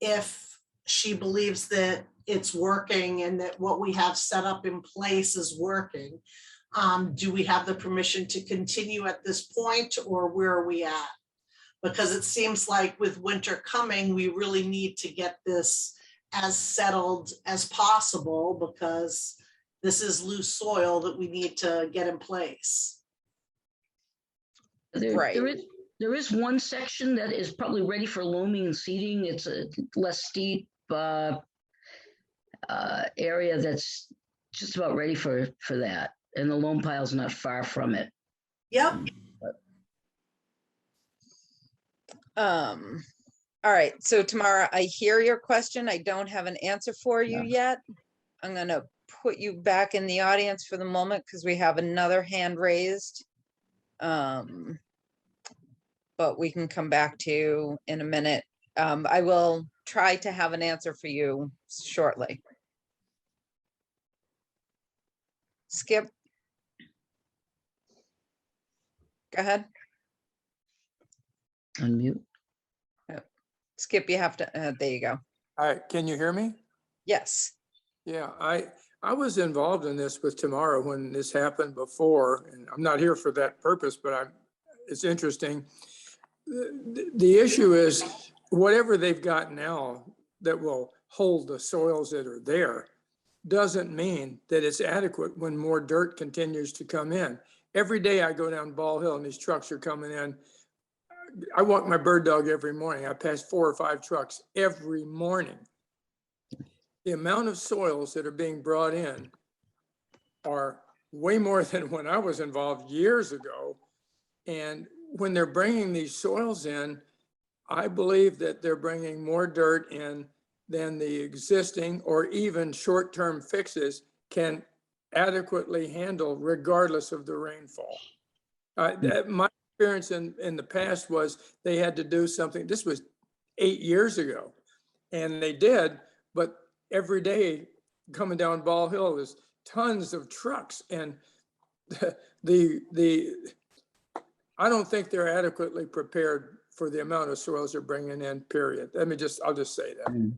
if she believes that it's working and that what we have set up in place is working. Do we have the permission to continue at this point, or where are we at? Because it seems like with winter coming, we really need to get this as settled as possible, because this is loose soil that we need to get in place. Right. There is one section that is probably ready for loaming and seeding. It's a less steep area that's just about ready for that. And the loam pile's not far from it. Yep. All right, so Tamara, I hear your question. I don't have an answer for you yet. I'm gonna put you back in the audience for the moment because we have another hand raised. But we can come back to you in a minute. I will try to have an answer for you shortly. Skip. Go ahead. Unmute. Skip, you have to, there you go. All right, can you hear me? Yes. Yeah, I was involved in this with Tamara when this happened before, and I'm not here for that purpose, but it's interesting. The issue is whatever they've got now that will hold the soils that are there doesn't mean that it's adequate when more dirt continues to come in. Every day I go down Ball Hill and these trucks are coming in. I walk my bird dog every morning. I pass 4 or 5 trucks every morning. The amount of soils that are being brought in are way more than when I was involved years ago. And when they're bringing these soils in, I believe that they're bringing more dirt in than the existing or even short-term fixes can adequately handle regardless of the rainfall. My experience in the past was they had to do something. This was 8 years ago, and they did, but every day coming down Ball Hill is tons of trucks, and I don't think they're adequately prepared for the amount of soils they're bringing in, period. I'll just say that.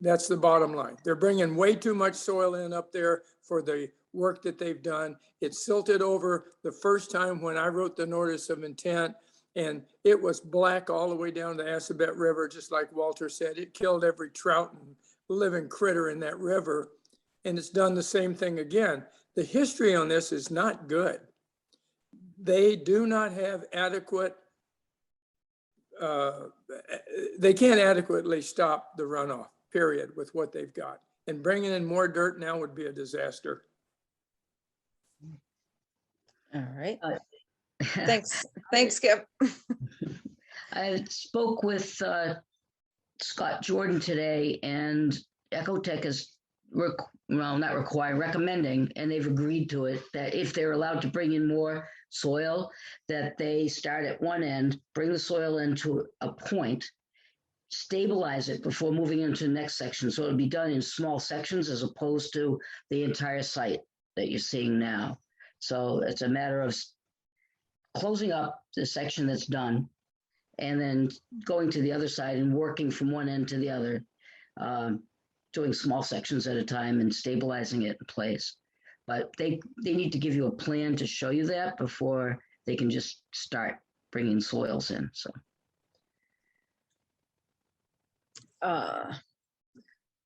That's the bottom line. They're bringing way too much soil in up there for the work that they've done. It silted over the first time when I wrote the notice of intent, and it was black all the way down the Assabet River, just like Walter said. It killed every trout and living critter in that river, and it's done the same thing again. The history on this is not good. They do not have adequate, they can't adequately stop the runoff, period, with what they've got. And bringing in more dirt now would be a disaster. All right. Thanks. Thanks, Skip. I spoke with Scott Jordan today, and Ecotech is recommending, and they've agreed to it, that if they're allowed to bring in more, soil, that they start at one end, bring the soil into a point, stabilize it before moving into the next section. So it'll be done in small sections as opposed to the entire site that you're seeing now. So it's a matter of closing up the section that's done and then going to the other side and working from one end to the other, doing small sections at a time and stabilizing it in place. But they need to give you a plan to show you that before they can just start bringing soils in. So.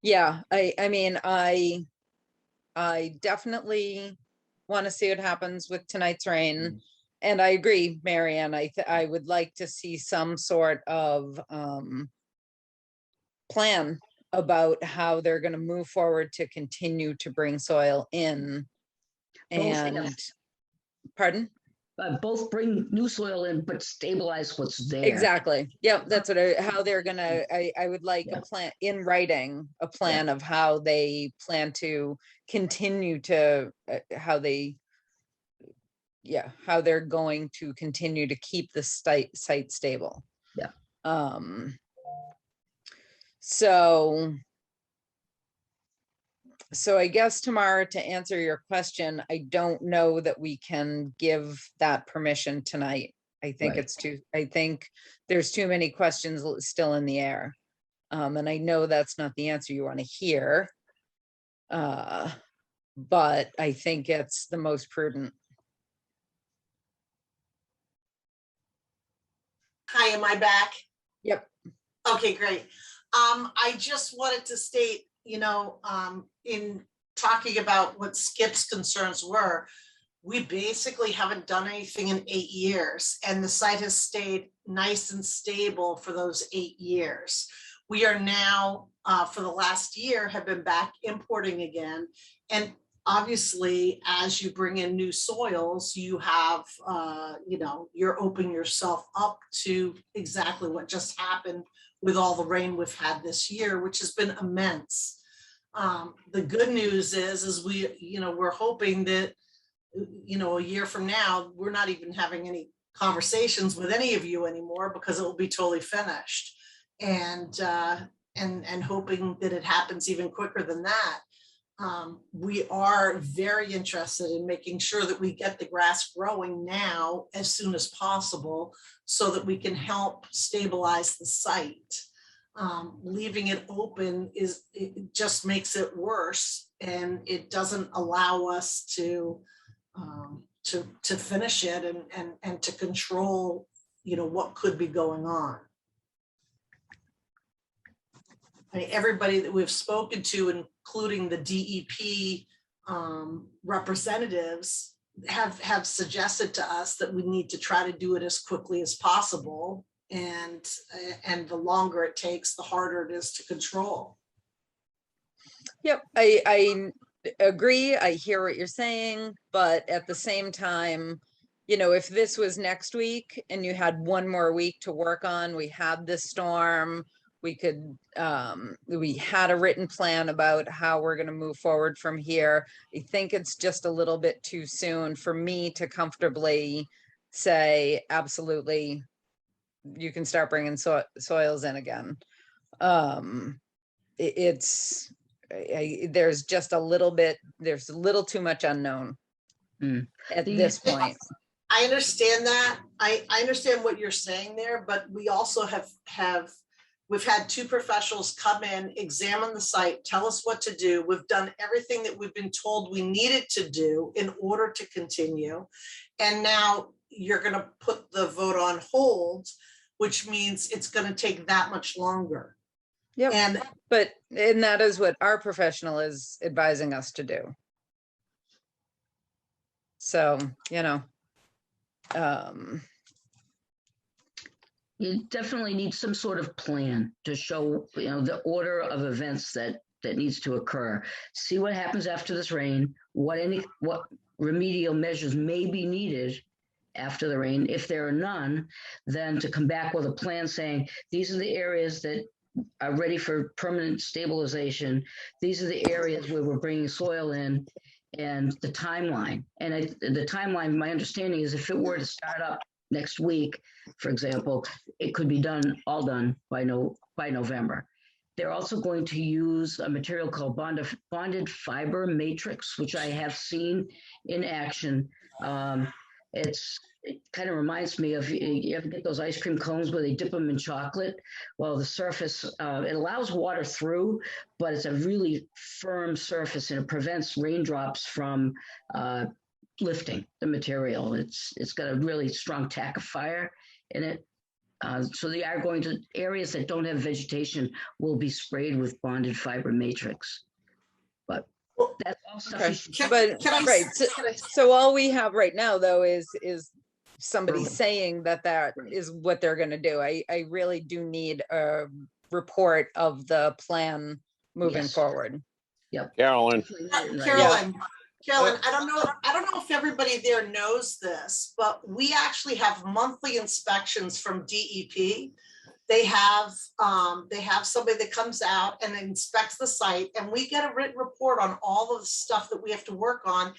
Yeah, I mean, I definitely want to see what happens with tonight's rain. And I agree, Marianne, I would like to see some sort of plan about how they're going to move forward to continue to bring soil in. And pardon? Both bring new soil in, but stabilize what's there. Exactly. Yep. That's what how they're gonna, I would like a plan in writing, a plan of how they plan to continue to, how they're going to continue to keep the site stable. Yeah. So I guess, Tamara, to answer your question, I don't know that we can give that permission tonight. I think I think there's too many questions still in the air. And I know that's not the answer you want to hear. But I think it's the most prudent. Hi, am I back? Yep. Okay, great. I just wanted to state, in talking about what Skip's concerns were, we basically haven't done anything in 8 years, and the site has stayed nice and stable for those 8 years. We are now, for the last year, have been back importing again. And obviously, as you bring in new soils, you have, you're opening yourself up to exactly what just happened with all the rain we've had this year, which has been immense. The good news is we're hoping that, a year from now, we're not even having any conversations with any of you anymore because it will be totally finished. And hoping that it happens even quicker than that. We are very interested in making sure that we get the grass growing now as soon as possible so that we can help stabilize the site. Leaving it open it just makes it worse, and it doesn't allow us to finish it and to control, what could be going on. I mean, everybody that we've spoken to, including the DEP representatives, have suggested to us that we need to try to do it as quickly as possible. And the longer it takes, the harder it is to control. Yep, I agree. I hear what you're saying, but at the same time, if this was next week and you had one more week to work on, we had this storm, we had a written plan about how we're going to move forward from here. I think it's just a little bit too soon for me to comfortably say, absolutely, you can start bringing soils in again. There's just there's a little too much unknown at this point. I understand that. I understand what you're saying there, but we also we've had 2 professionals come in, examine the site, tell us what to do. We've done everything that we've been told we needed to do in order to continue. And now you're going to put the vote on hold, which means it's going to take that much longer. Yeah, and that is what our professional is advising us to do. So, you definitely need some sort of plan to show, the order of events that needs to occur. See what happens after this rain, what remedial measures may be needed after the rain. If there are none, then to come back with a plan saying, these are the areas that are ready for permanent stabilization. These are the areas where we're bringing soil in, and the timeline. And the timeline, my understanding is if it were to start up next week, for example, it could be all done by November. They're also going to use a material called bonded fiber matrix, which I have seen in action. It kind of reminds me of, you ever get those ice cream cones where they dip them in chocolate? Well, the surface, it allows water through, but it's a really firm surface and it prevents raindrops from lifting the material. It's got a really strong tackifier in it. So they are going to, areas that don't have vegetation will be sprayed with bonded fiber matrix. But that's all stuff. Okay, but so all we have right now though is somebody saying that is what they're going to do. I really do need a report of the plan moving forward. Yep. Carolyn. Carolyn, I don't know if everybody there knows this, but we actually have monthly inspections from DEP. They have somebody that comes out and inspects the site, and we get a written report on all of the stuff that we have to work on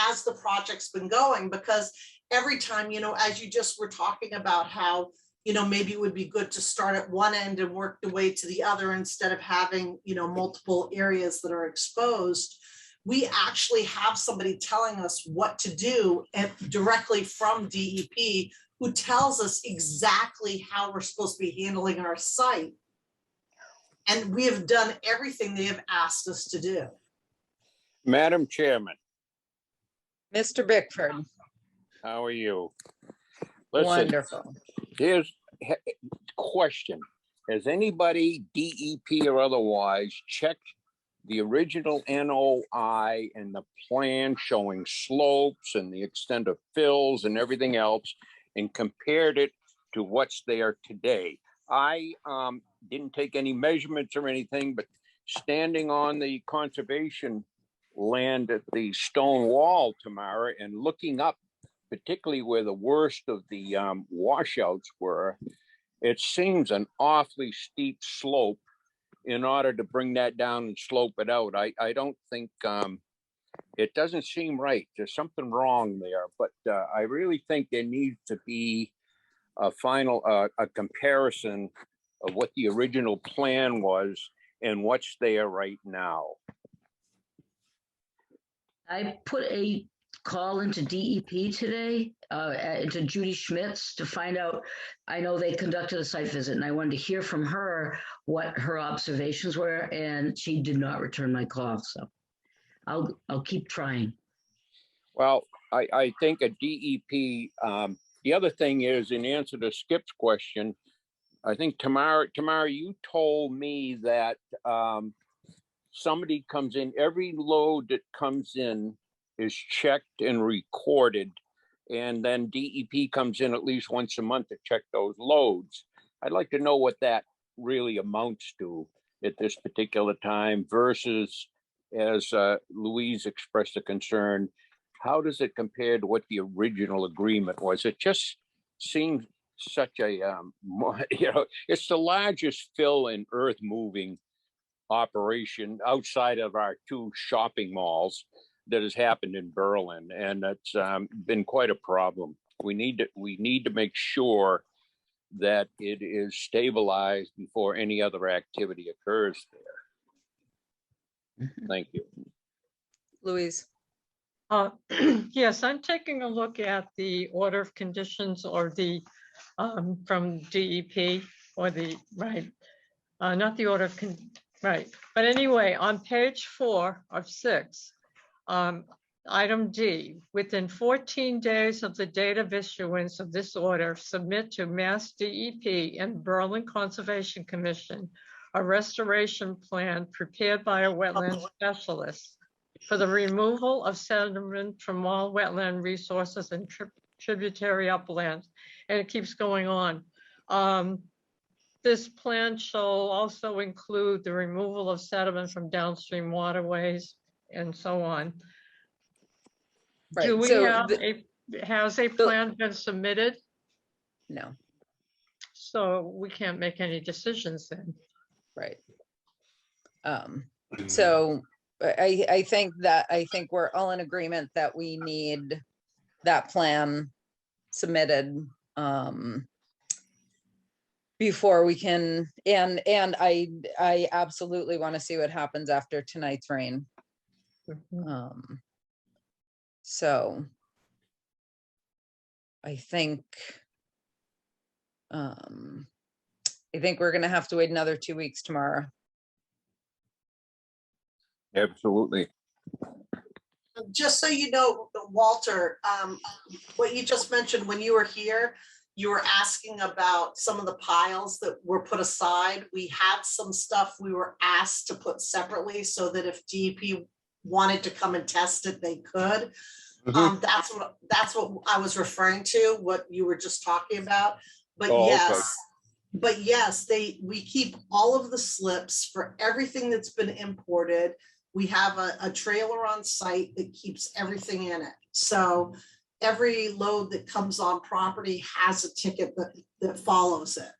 as the project's been going, because every time, as you just were talking about how, maybe it would be good to start at one end and work the way to the other instead of having, multiple areas that are exposed. We actually have somebody telling us what to do directly from DEP, who tells us exactly how we're supposed to be handling our site. And we have done everything they have asked us to do. Madam Chairman. Mr. Bickford. How are you? Listen, wonderful. Here's a question. Has anybody, DEP or otherwise, checked the original NOI and the plan showing slopes and the extent of fills and everything else and compared it to what's there today? I didn't take any measurements or anything, but standing on the conservation land at the stone wall, Tamara, and looking up, particularly where the worst of the washouts were, it seems an awfully steep slope in order to bring that down and slope it out. I don't think, it doesn't seem right. There's something wrong there, but I really think there needs to be a final, a comparison of what the original plan was and what's there right now. I put a call into DEP today, into Judy Schmitz, to find out. I know they conducted a site visit and I wanted to hear from her what her observations were, and she did not return my call. So I'll keep trying. Well, I think a DEP, the other thing is, in answer to Skip's question, I think Tamara, you told me that somebody comes in, every load that comes in is checked and recorded, and then DEP comes in at least once a month to check those loads. I'd like to know what that really amounts to at this particular time versus, as Louise expressed a concern, how does it compare to what the original agreement was? It just seems such a, it's the largest fill in earth moving operation outside of our two shopping malls that has happened in Berlin, and it's been quite a problem. We need to make sure that it is stabilized before any other activity occurs there. Thank you. Louise. Yes, I'm taking a look at the order of conditions, or the from DEP, or the not the order of but anyway, on page 4 of 6, item D, within 14 days of the date of issuance of this order, submit to Mass DEP and Berlin Conservation Commission a restoration plan prepared by a wetland specialist for the removal of sediment from all wetland resources and tributary uplands. And it keeps going on. This plan shall also include the removal of sediment from downstream waterways and so on. Right. Do we So have has a plan been submitted? No. So we can't make any decisions then. Right. So I think we're all in agreement that we need that plan submitted before we can, and I absolutely want to see what happens after tonight's rain. So I think we're gonna have to wait another 2 weeks tomorrow. Absolutely. Just so you know, Walter, what you just mentioned when you were here, you were asking about some of the piles that were put aside. We had some stuff we were asked to put separately so that if DEP wanted to come and test it, they could. That's what I was referring to, what you were just talking about. But Oh, yes, okay. but yes, we keep all of the slips for everything that's been imported. We have a trailer on site that keeps everything in it. So every load that comes on property has a ticket that follows it.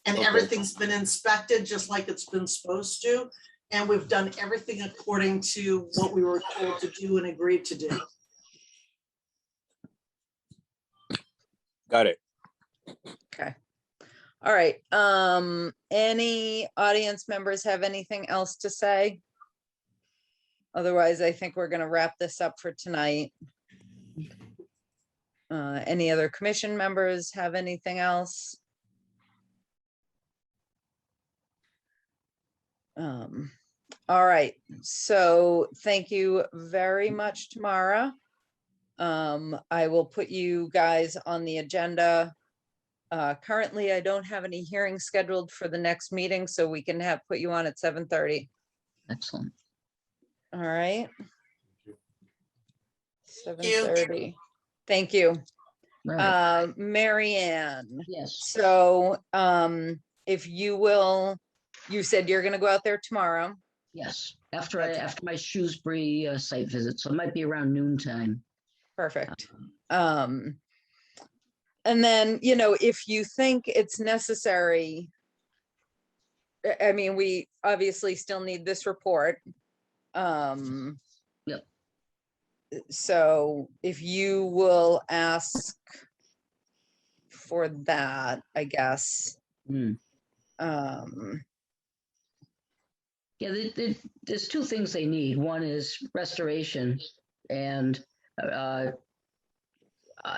And Okay. everything's been inspected just like it's been supposed to. And we've done everything according to what we were told to do and agreed to do. Got it. Okay. All right. Any audience members have anything else to say? Otherwise, I think we're going to wrap this up for tonight. Any other commission members have anything else? All right. So thank you very much, Tamara. I will put you guys on the agenda. Currently, I don't have any hearings scheduled for the next meeting, so we can put you on at 7:30. Excellent. All right. you. 7:30. Thank you. All right. Mary Ann. Yes, So if you will, you said you're gonna go out there tomorrow. yes. After my Shrewsbury site visit, so it might be around noontime. Perfect. And then, if you think it's necessary, I mean, we obviously still need this report. Yep. So if you will ask for that, I guess. Mm. Yeah, there's two things they need. One is restoration and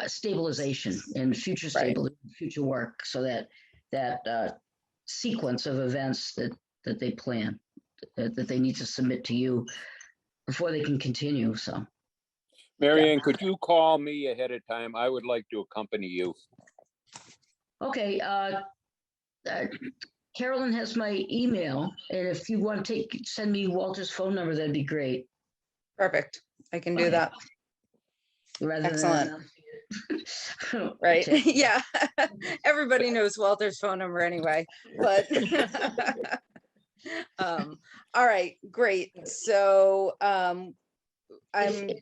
stabilization and future Right. future work, so that sequence of events that they plan, that they need to submit to you before they can continue. So, Marianne, could you call me ahead of time? I would like to accompany you. okay. Carolyn has my email, and if you want to send me Walter's phone number, that'd be great. Perfect. I can do Okay. that. Rather Excellent. than Right. Yeah. Everybody knows Walter's phone number anyway, but all right, great. So I'm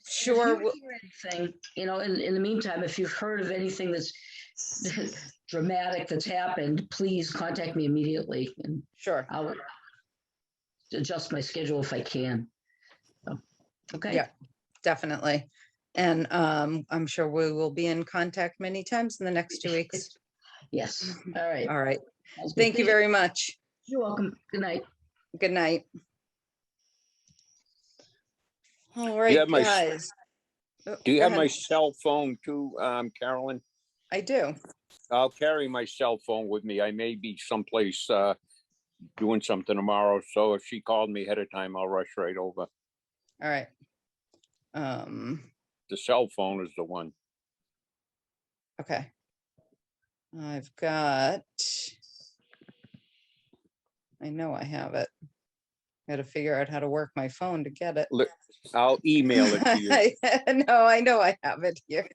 sure if you hear anything, in the meantime, if you've heard of anything that's dramatic that's happened, please contact me immediately, and sure. I'll adjust my schedule if I can. So, okay. Yeah, definitely. And I'm sure we will be in contact many times in the next 2 weeks. Yes. All right. All right. Sounds good. Thank you very much. You're welcome. Good night. Good night. All Do you right, have my- guys. Do you Go have my ahead. cell phone too, Carolyn? I do. I'll carry my cell phone with me. I may be someplace doing something tomorrow. So if she called me ahead of time, I'll rush right over. All right. The cell phone is the one. Okay. I've got, I know I have it. Got to figure out how to work my phone to get it. I'll email it to you. No, I know I have it here.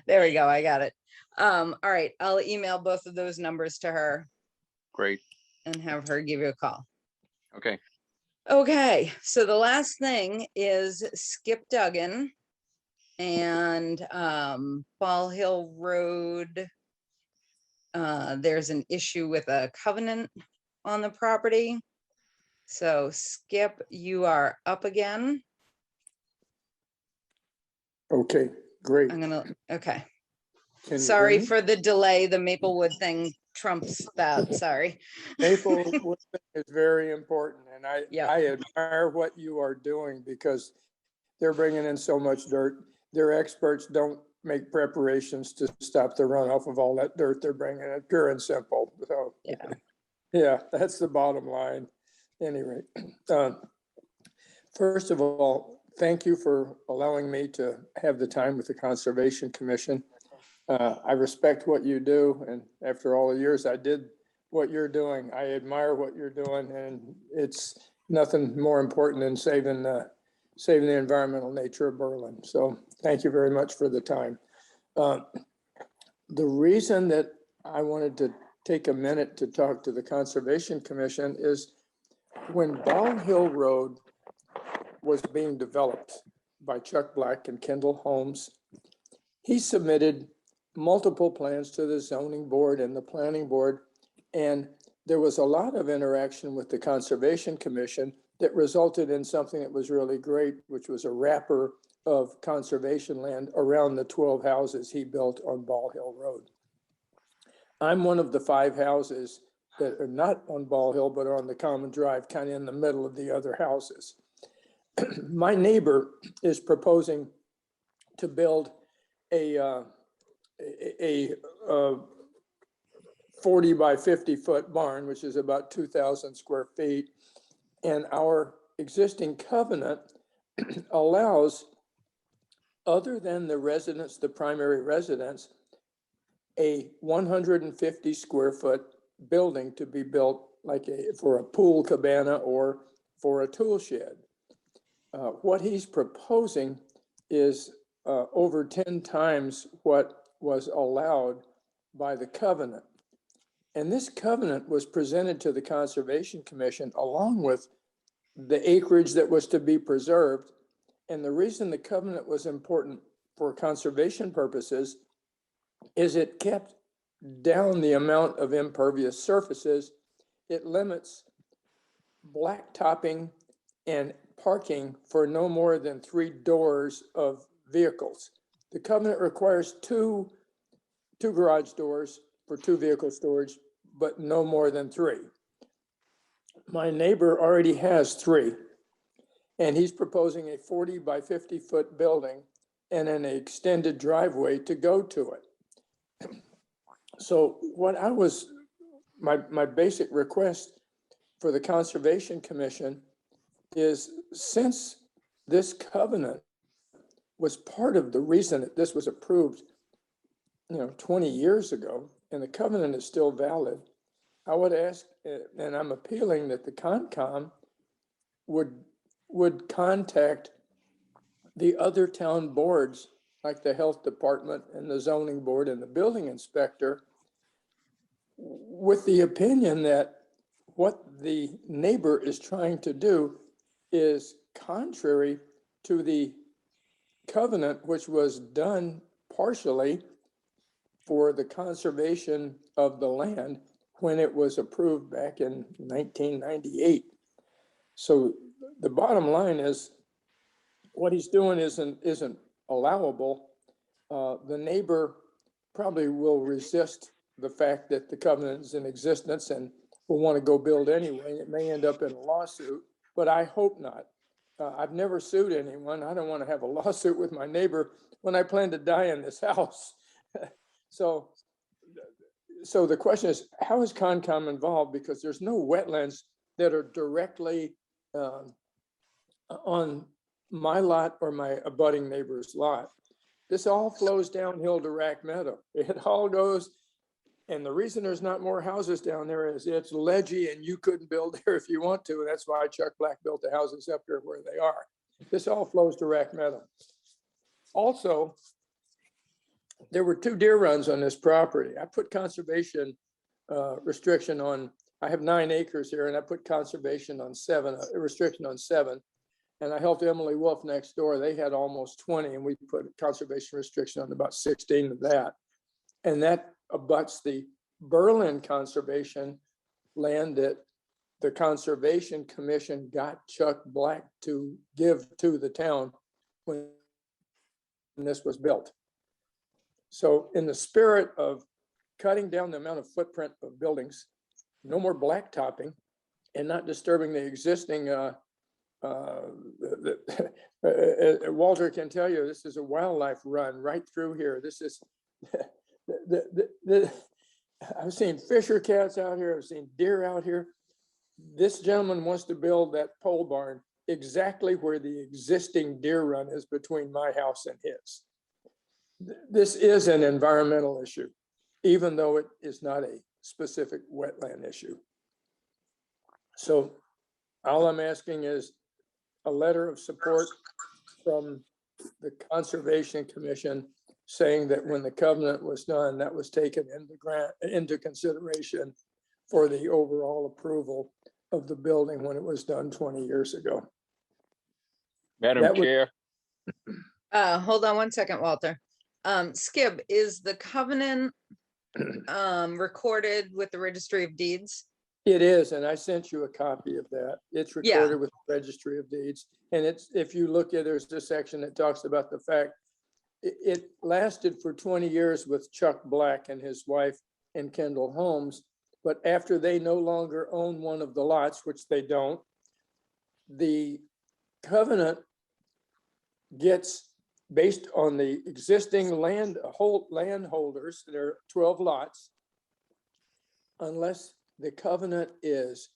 There we go. I got it. All right. I'll email both of those numbers to her Great. and have her give you a call. Okay. Okay. So the last thing is Skip Duggan and Ball Hill Road. There's an issue with a covenant on the property. So Skip, you are up again. Okay, great. Okay. Can you hear Sorry me? for the delay. The Maplewood thing trumps that. Sorry. Maplewood is very important, and Yeah. I admire what you are doing because they're bringing in so much dirt. Their experts don't make preparations to stop the runoff of all that dirt they're bringing in, pure and simple. So, Yeah. yeah, that's the bottom line. Anyway, first of all, thank you for allowing me to have the time with the Conservation Commission. I respect what you do, and after all the years I did what you're doing, I admire what you're doing, and it's nothing more important than saving the environmental nature of Berlin. So thank you very much for the time. The reason that I wanted to take a minute to talk to the Conservation Commission is when Ball Hill Road was being developed by Chuck Black and Kendall Holmes, he submitted multiple plans to the zoning board and the planning board. And there was a lot of interaction with the Conservation Commission that resulted in something that was really great, which was a wrapper of conservation land around the 12 houses he built on Ball Hill Road. I'm one of the 5 houses that are not on Ball Hill, but are on the common drive, kind of in the middle of the other houses. My neighbor is proposing to build a 40 by 50 foot barn, which is about 2,000 square feet. And our existing covenant allows, other than the residents, the primary residents, a 150 square foot building to be built like for a pool cabana or for a tool shed. What he's proposing is over 10 times what was allowed by the covenant. And this covenant was presented to the Conservation Commission along with the acreage that was to be preserved. And the reason the covenant was important for conservation purposes is it kept down the amount of impervious surfaces. It limits blacktopping and parking for no more than 3 doors of vehicles. The covenant requires two garage doors for 2 vehicle storage, but no more than 3. My neighbor already has 3, and he's proposing a 40 by 50 foot building and an extended driveway to go to it. So what my basic request for the Conservation Commission is, since this covenant was part of the reason that this was approved, 20 years ago, and the covenant is still valid, I would ask, and I'm appealing that the Concom would contact the other town boards, like the health department and the zoning board and the building inspector, with the opinion that what the neighbor is trying to do is contrary to the covenant, which was done partially for the conservation of the land when it was approved back in 1998. So the bottom line is, what he's doing isn't allowable. The neighbor probably will resist the fact that the covenant is in existence and will want to go build anyway. It may end up in a lawsuit, but I hope not. I've never sued anyone. I don't want to have a lawsuit with my neighbor when I plan to die in this house. So the question is, how is Concom involved? Because there's no wetlands that are directly on my lot or my abutting neighbor's lot. This all flows downhill to Rack Meadow. It all goes, and the reason there's not more houses down there is it's ledgy and you couldn't build there if you want to. And that's why Chuck Black built the houses up there where they are. This all flows to Rack Meadow. Also, there were 2 deer runs on this property. I put conservation restriction on, I have 9 acres here, and I put conservation on 7, a restriction on 7. And I helped Emily Wolf next door. They had almost 20, and we put conservation restriction on about 16 of that. And that abuts the Berlin conservation land that the Conservation Commission got Chuck Black to give to the town when this was built. So in the spirit of cutting down the amount of footprint of buildings, no more blacktopping, and not disturbing the existing, Walter can tell you, this is a wildlife run right through here. This is, I've seen fisher cats out here, I've seen deer out here. This gentleman wants to build that pole barn exactly where the existing deer run is between my house and his. This is an environmental issue, even though it is not a specific wetland issue. So all I'm asking is a letter of support from the Conservation Commission saying that when the covenant was done, that was taken into consideration for the overall approval of the building when it was done 20 years ago. Madam Chair, Hold on one second, Walter. Skip, is the covenant recorded with the Registry of Deeds? It is, and I sent you a copy of that. It's Yeah. recorded with the Registry of Deeds. And it's, if you look at, there's this section that talks about the fact it lasted for 20 years with Chuck Black and his wife and Kendall Holmes. But after they no longer own one of the lots, which they don't, the covenant gets based on the existing landholders. There are 12 lots, unless the covenant is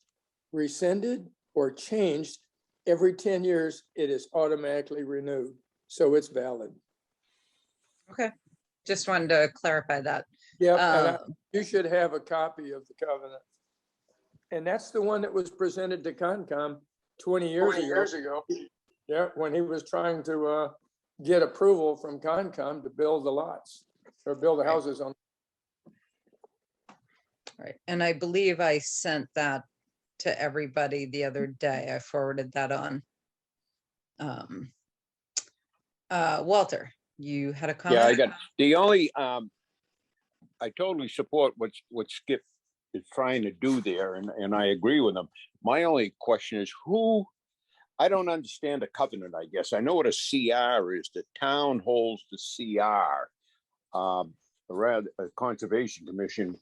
rescinded or changed every 10 years, it is automatically renewed. So it's valid. Okay, just wanted to clarify that. Yeah, you should have a copy of the covenant. And that's the one that was presented to Concom 20 years ago. Yeah, when he was trying to get approval from Concom to build the lots or build the houses on. Right, and I believe I sent that to everybody the other day. I forwarded that on. Walter, you had a comment? yeah, I got the only, I totally support what Skip is trying to do there, and I agree with him. My only question is who, I don't understand a covenant, I guess. I know what a CR is. The town holds the CR, rather a Conservation Commission,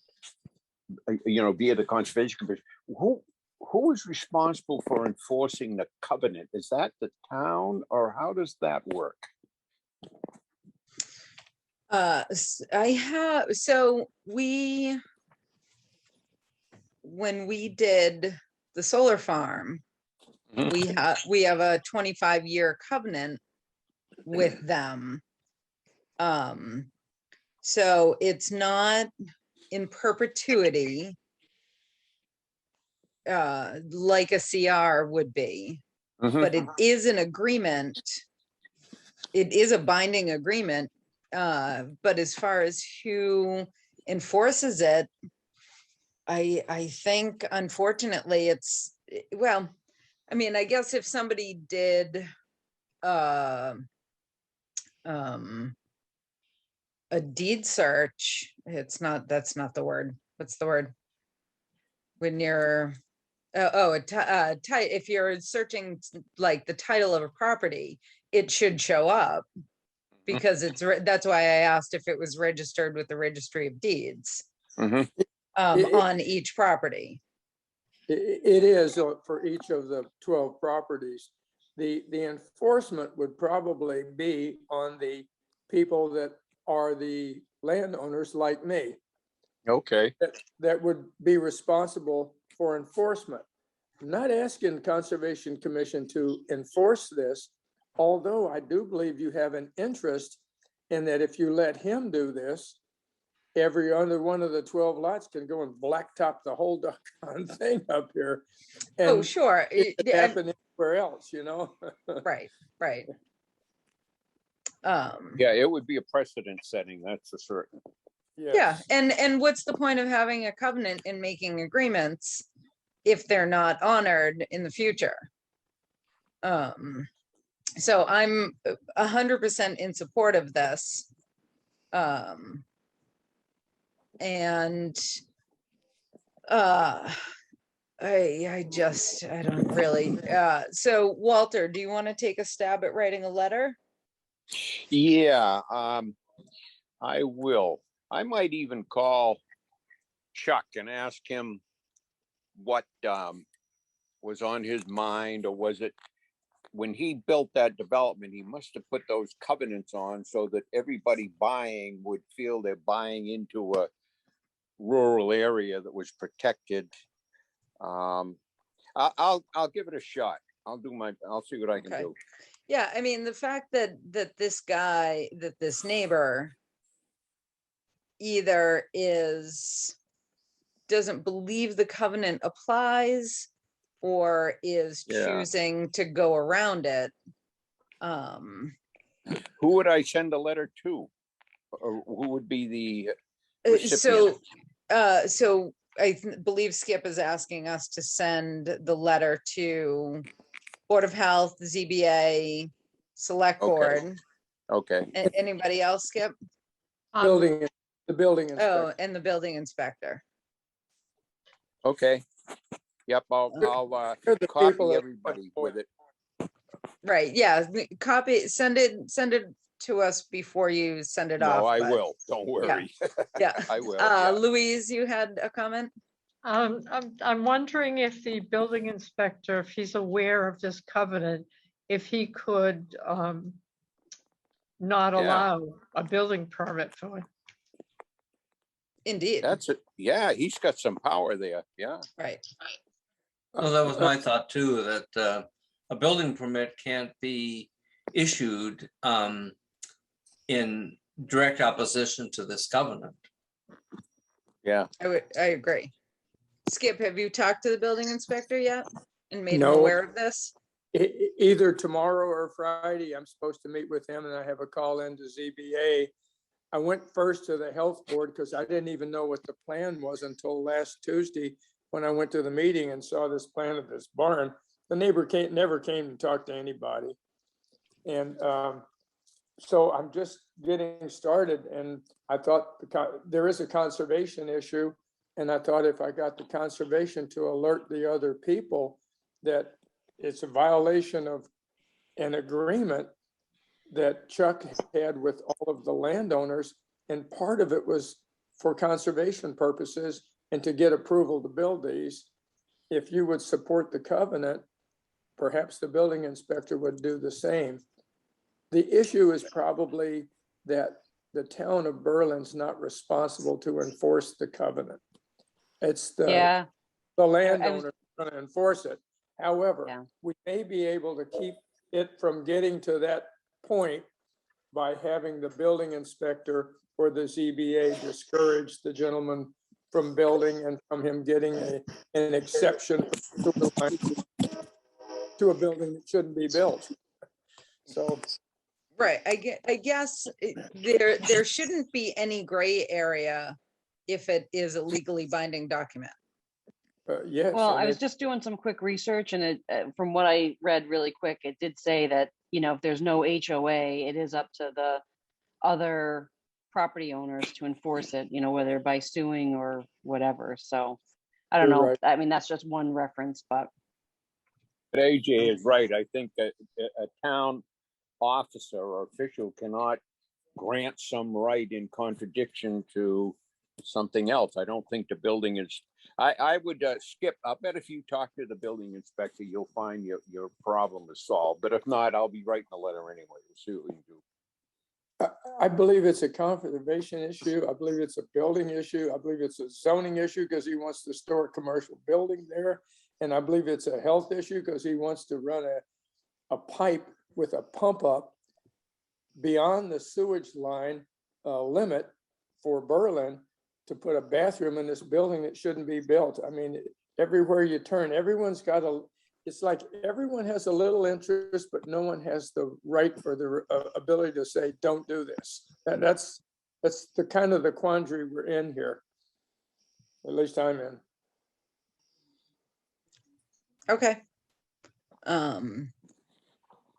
via the Conservation Commission. Who is responsible for enforcing the covenant? Is that the town, or how does that work? When we did the solar farm, we have a 25-year covenant with them. So it's not in perpetuity like a CR would be, but it is an agreement. It is a binding agreement, but as far as who enforces it, I think unfortunately it's, well, I mean, I guess if somebody did a deed search, that's not the word. What's the word? When you're, if you're searching like the title of a property, it should show up because that's why I asked if it was registered with the Registry of Deeds on each property. It is for each of the 12 properties. The enforcement would probably be on the people that are the landowners like me. Okay. That would be responsible for enforcement. I'm not asking Conservation Commission to enforce this, although I do believe you have an interest in that if you let him do this, every other one of the 12 lots can go and blacktop the whole doggone thing up here. And Oh, sure. it could happen anywhere else, Right. Yeah, it would be a precedent setting, that's for certain. Yeah, and what's the point of having a covenant and making agreements if they're not honored in the future? So I'm 100% in support of this. And I don't really, so Walter, do you want to take a stab at writing a letter? Yeah, I will. I might even call Chuck and ask him what was on his mind, or was it when he built that development, he must have put those covenants on so that everybody buying would feel they're buying into a rural area that was protected. I'll give it a shot. I'll see what I can Okay. do. Yeah, I mean, the fact that this neighbor either doesn't believe the covenant applies or is Yeah. choosing to go around it. Who would I send a letter to? Or who would be the So, recipient? so believe Skip is asking us to send the letter to Board of Health, ZBA, Select Okay. Board. Okay, Anybody else, Skip? Building, the building Oh, inspector. and the building inspector. okay. Yep, I'll They're the people copy that- everybody with it. Right, yeah, send it to us before you send it off. No, I but- will. Don't worry. Yeah. I will. Yeah. Louise, you had a comment? I'm wondering if the building inspector, if he's aware of this covenant, if he could not Yeah. allow a building permit for it. Indeed, That's it. Yeah, he's got some power there. Yeah. right. Well, that was my thought too, that a building permit can't be issued in direct opposition to this covenant. Yeah. I agree. Skip, have you talked to the building inspector yet and made him No. aware of this? Either tomorrow or Friday, I'm supposed to meet with him, and I have a call into ZBA. I went first to the health board because I didn't even know what the plan was until last Tuesday when I went to the meeting and saw this plan of this barn. The neighbor never came to talk to anybody. And so I'm just getting started, and I thought there is a conservation issue. And I thought if I got the conservation to alert the other people that it's a violation of an agreement that Chuck had with all of the landowners. And part of it was for conservation purposes and to get approval to build these. If you would support the covenant, perhaps the building inspector would do the same. The issue is probably that the town of Berlin's not responsible to enforce the covenant. It's Yeah, the landowner going to enforce it. However, Yeah. we may be able to keep it from getting to that point by having the building inspector or the ZBA discourage the gentleman from building and from him getting an exception to a building that shouldn't be built. So, Right, I guess there shouldn't be any gray area if it is a legally binding document. yes. well, and I was it- just doing some quick research and from what I read really quick, it did say that, if there's no HOA, it is up to the other property owners to enforce it, whether by suing or whatever. So I don't You're know. right. I mean, that's just one reference, but But AJ is right. I think that a town officer or official cannot grant some right in contradiction to something else. I don't think the building is, I would Skip, I'll bet if you talk to the building inspector, you'll find your problem is solved. But if not, I'll be writing a letter anyway. We'll see what we can do. I believe it's a conservation issue. I believe it's a building issue. I believe it's a zoning issue because he wants to store a commercial building there. And I believe it's a health issue because he wants to run a pipe with a pump up beyond the sewage line limit for Berlin to put a bathroom in this building that shouldn't be built. I mean, everywhere you turn, everyone's got it's like everyone has a little interest, but no one has the right or the ability to say, don't do this. And that's the kind of the quandary we're in here. At least I'm in. Okay.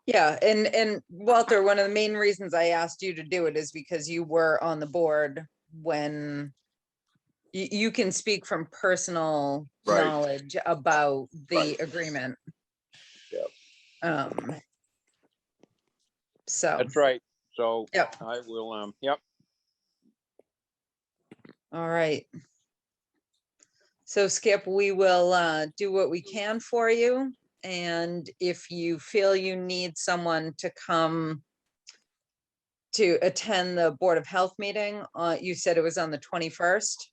Yeah, and Walter, one of the main reasons I asked you to do it is because you were on the board when you can speak from personal Right. knowledge about the Right. agreement. Yep. So, That's right. So yep. I will, yep. All right. So Skip, we will do what we can for you. And if you feel you need someone to come to attend the Board of Health meeting, you said it was on the 21st.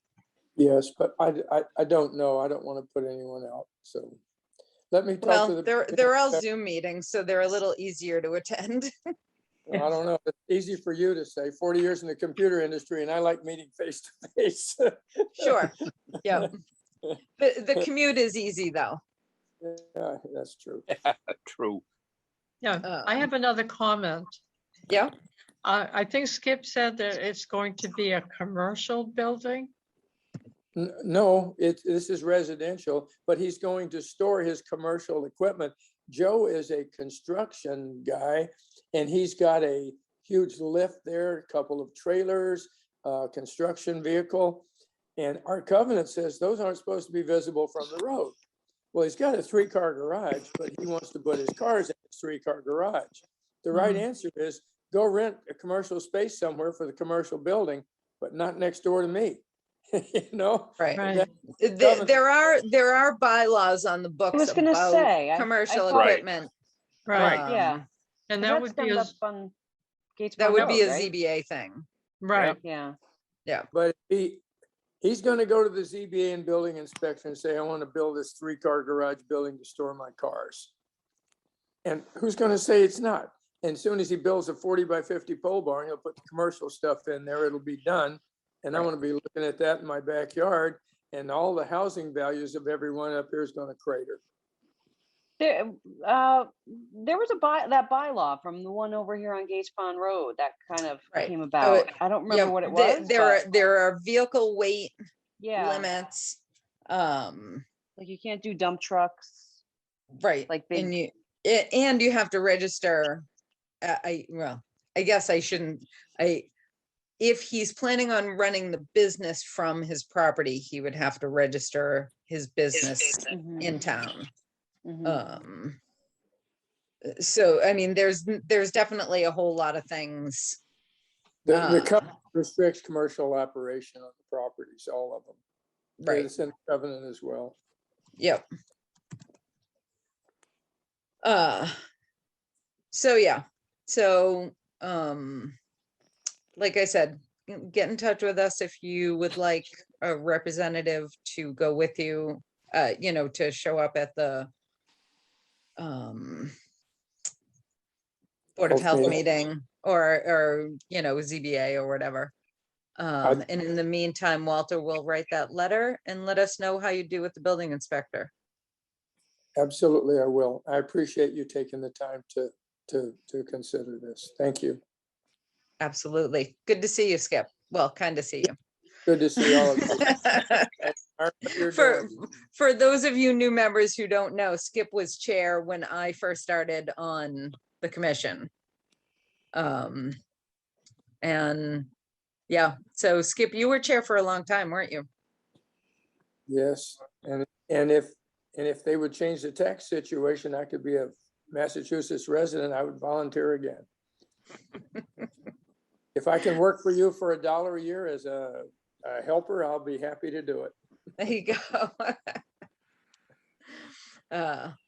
Yes, but I don't know. I don't want to put anyone out. So let me talk to Well, the. they're all Zoom meetings, so they're a little easier to attend. I don't know. It's easy for you to say 40 years in the computer industry and I like meeting face to face. Sure. Yeah. The commute is easy though. Yeah, that's true. True. Yeah, I have another comment. Yeah. I think Skip said that it's going to be a commercial building. No, this is residential, but he's going to store his commercial equipment. Joe is a construction guy and he's got a huge lift there, a couple of trailers, construction vehicle. And our covenant says those aren't supposed to be visible from the road. Well, he's got a 3-car garage, but he wants to put his cars in his 3-car garage. The right answer is go rent a commercial space somewhere for the commercial building, but not next door to me. You know? Right. Right. There are bylaws on the books was gonna about say, I commercial thought- equipment. Right. Yeah. And But that that's would be stemmed a, up on Gates That Pond would be Road, a right? ZBA thing. right. Yeah. But he's going to go to the ZBA and building inspector and say, I want to build this 3-car garage building to store my cars. And who's going to say it's not? And as soon as he builds a 40 by 50 pole barn, he'll put the commercial stuff in there. It'll be done. And I want to be looking at that in my backyard and all the housing values of everyone up here is going to crater. There was that bylaw from the one over here on Gates Pond Road that kind of Right. came Oh, about. I don't remember what it was. There are vehicle weight yeah, limits. like you can't do dump trucks. Right. Like big. And you have to register. I guess I shouldn't. If he's planning on running the business from his property, he would have to register his business Mhm, in town. mhm. So I mean, there's definitely a whole lot of things. The covenant restricts commercial operation on the properties, all of them. Right. It's in the covenant as well. Yep. So yeah. So like I said, get in touch with us if you would like a representative to go with you, to show up at the Board of Health meeting or ZBA or whatever. And in the meantime, Walter will write that letter and let us know how you do with the building inspector. Absolutely, I will. I appreciate you taking the time to consider this. Thank you. Absolutely. Good to see you, Skip. Well, kind of see you. Good to see all of you. For those of you new members who don't know, Skip was chair when I first started on the commission. And yeah, so Skip, you were chair for a long time, weren't you? Yes, and if they would change the tax situation, I could be a Massachusetts resident, I would volunteer again. If I can work for you for $1 a year as a helper, I'll be happy to do it. There you go.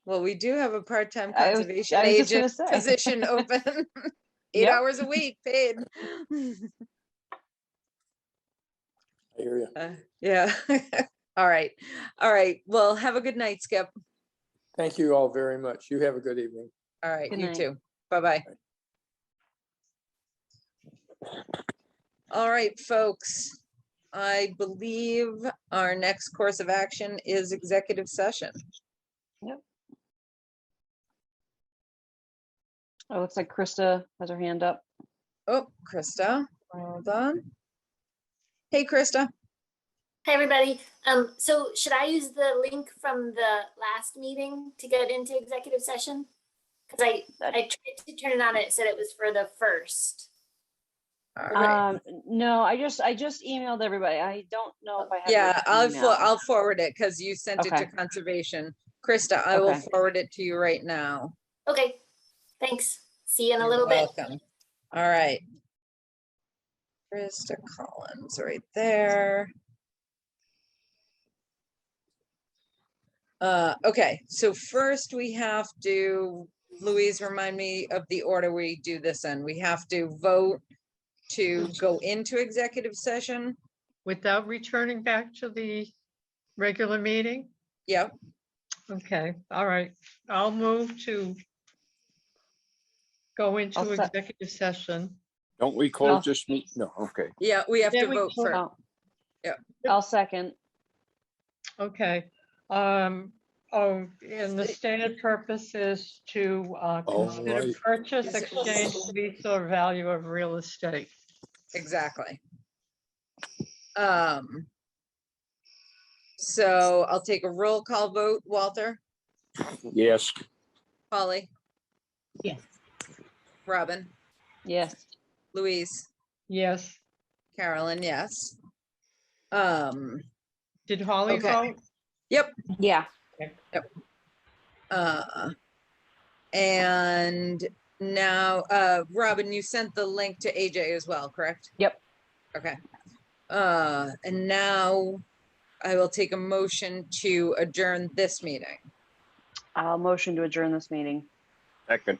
Well, we do have a part-time I was conservation just gonna agent say. position open, 8 Yep. hours a week paid. I hear you. Yeah. All right. Well, have a good night, Skip. Thank you all very much. You have a good evening. All right, Good you night. too. Bye-bye. All right, folks. I believe our next course of action is executive session. Yep. Oh, looks like Krista has her hand up. Oh, Krista, hold on. Hey, Krista. Hi, everybody. So should I use the link from the last meeting to get into executive session? Because I tried to turn it on and it said it was for the first. All right. No, I just emailed everybody. I don't know if I have. your Yeah, email. I'll forward it because you sent it to Okay. conservation. Krista, I will Okay. forward it to you right now. Okay, thanks. See you in a You're little bit. welcome. All right. Krista Collins right there. Okay, so first we have to, Louise, remind me of the order we do this in. We have to vote to go into executive session. Without returning back to the regular meeting? Yep, Okay, all right. I'll move to go into I'll set- executive session. Don't we close this meet? No, okay. yeah, we have Yeah, to we vote close- for, Oh. Yeah. I'll second. Okay. Oh, and the stated purpose is to consider right. purchase, exchange, lease, or value of real estate. exactly. So I'll take a roll call vote. Walter, Yes. Polly? Yes. Robin, Yes. Louise, Yes. Carolyn, yes. Did Holly Okay. vote? Yep. Yeah. And now, Robin, you sent the link to AJ as well, correct? Yep. Okay. And now I will take a motion to adjourn this meeting. I'll motion to adjourn this meeting. Second.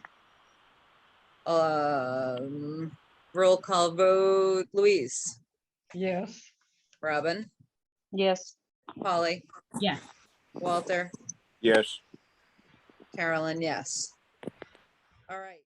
Roll call vote, Louise, Yes. Robin, Yes. Polly, Yes. Walter, Yes. Carolyn, yes. All right.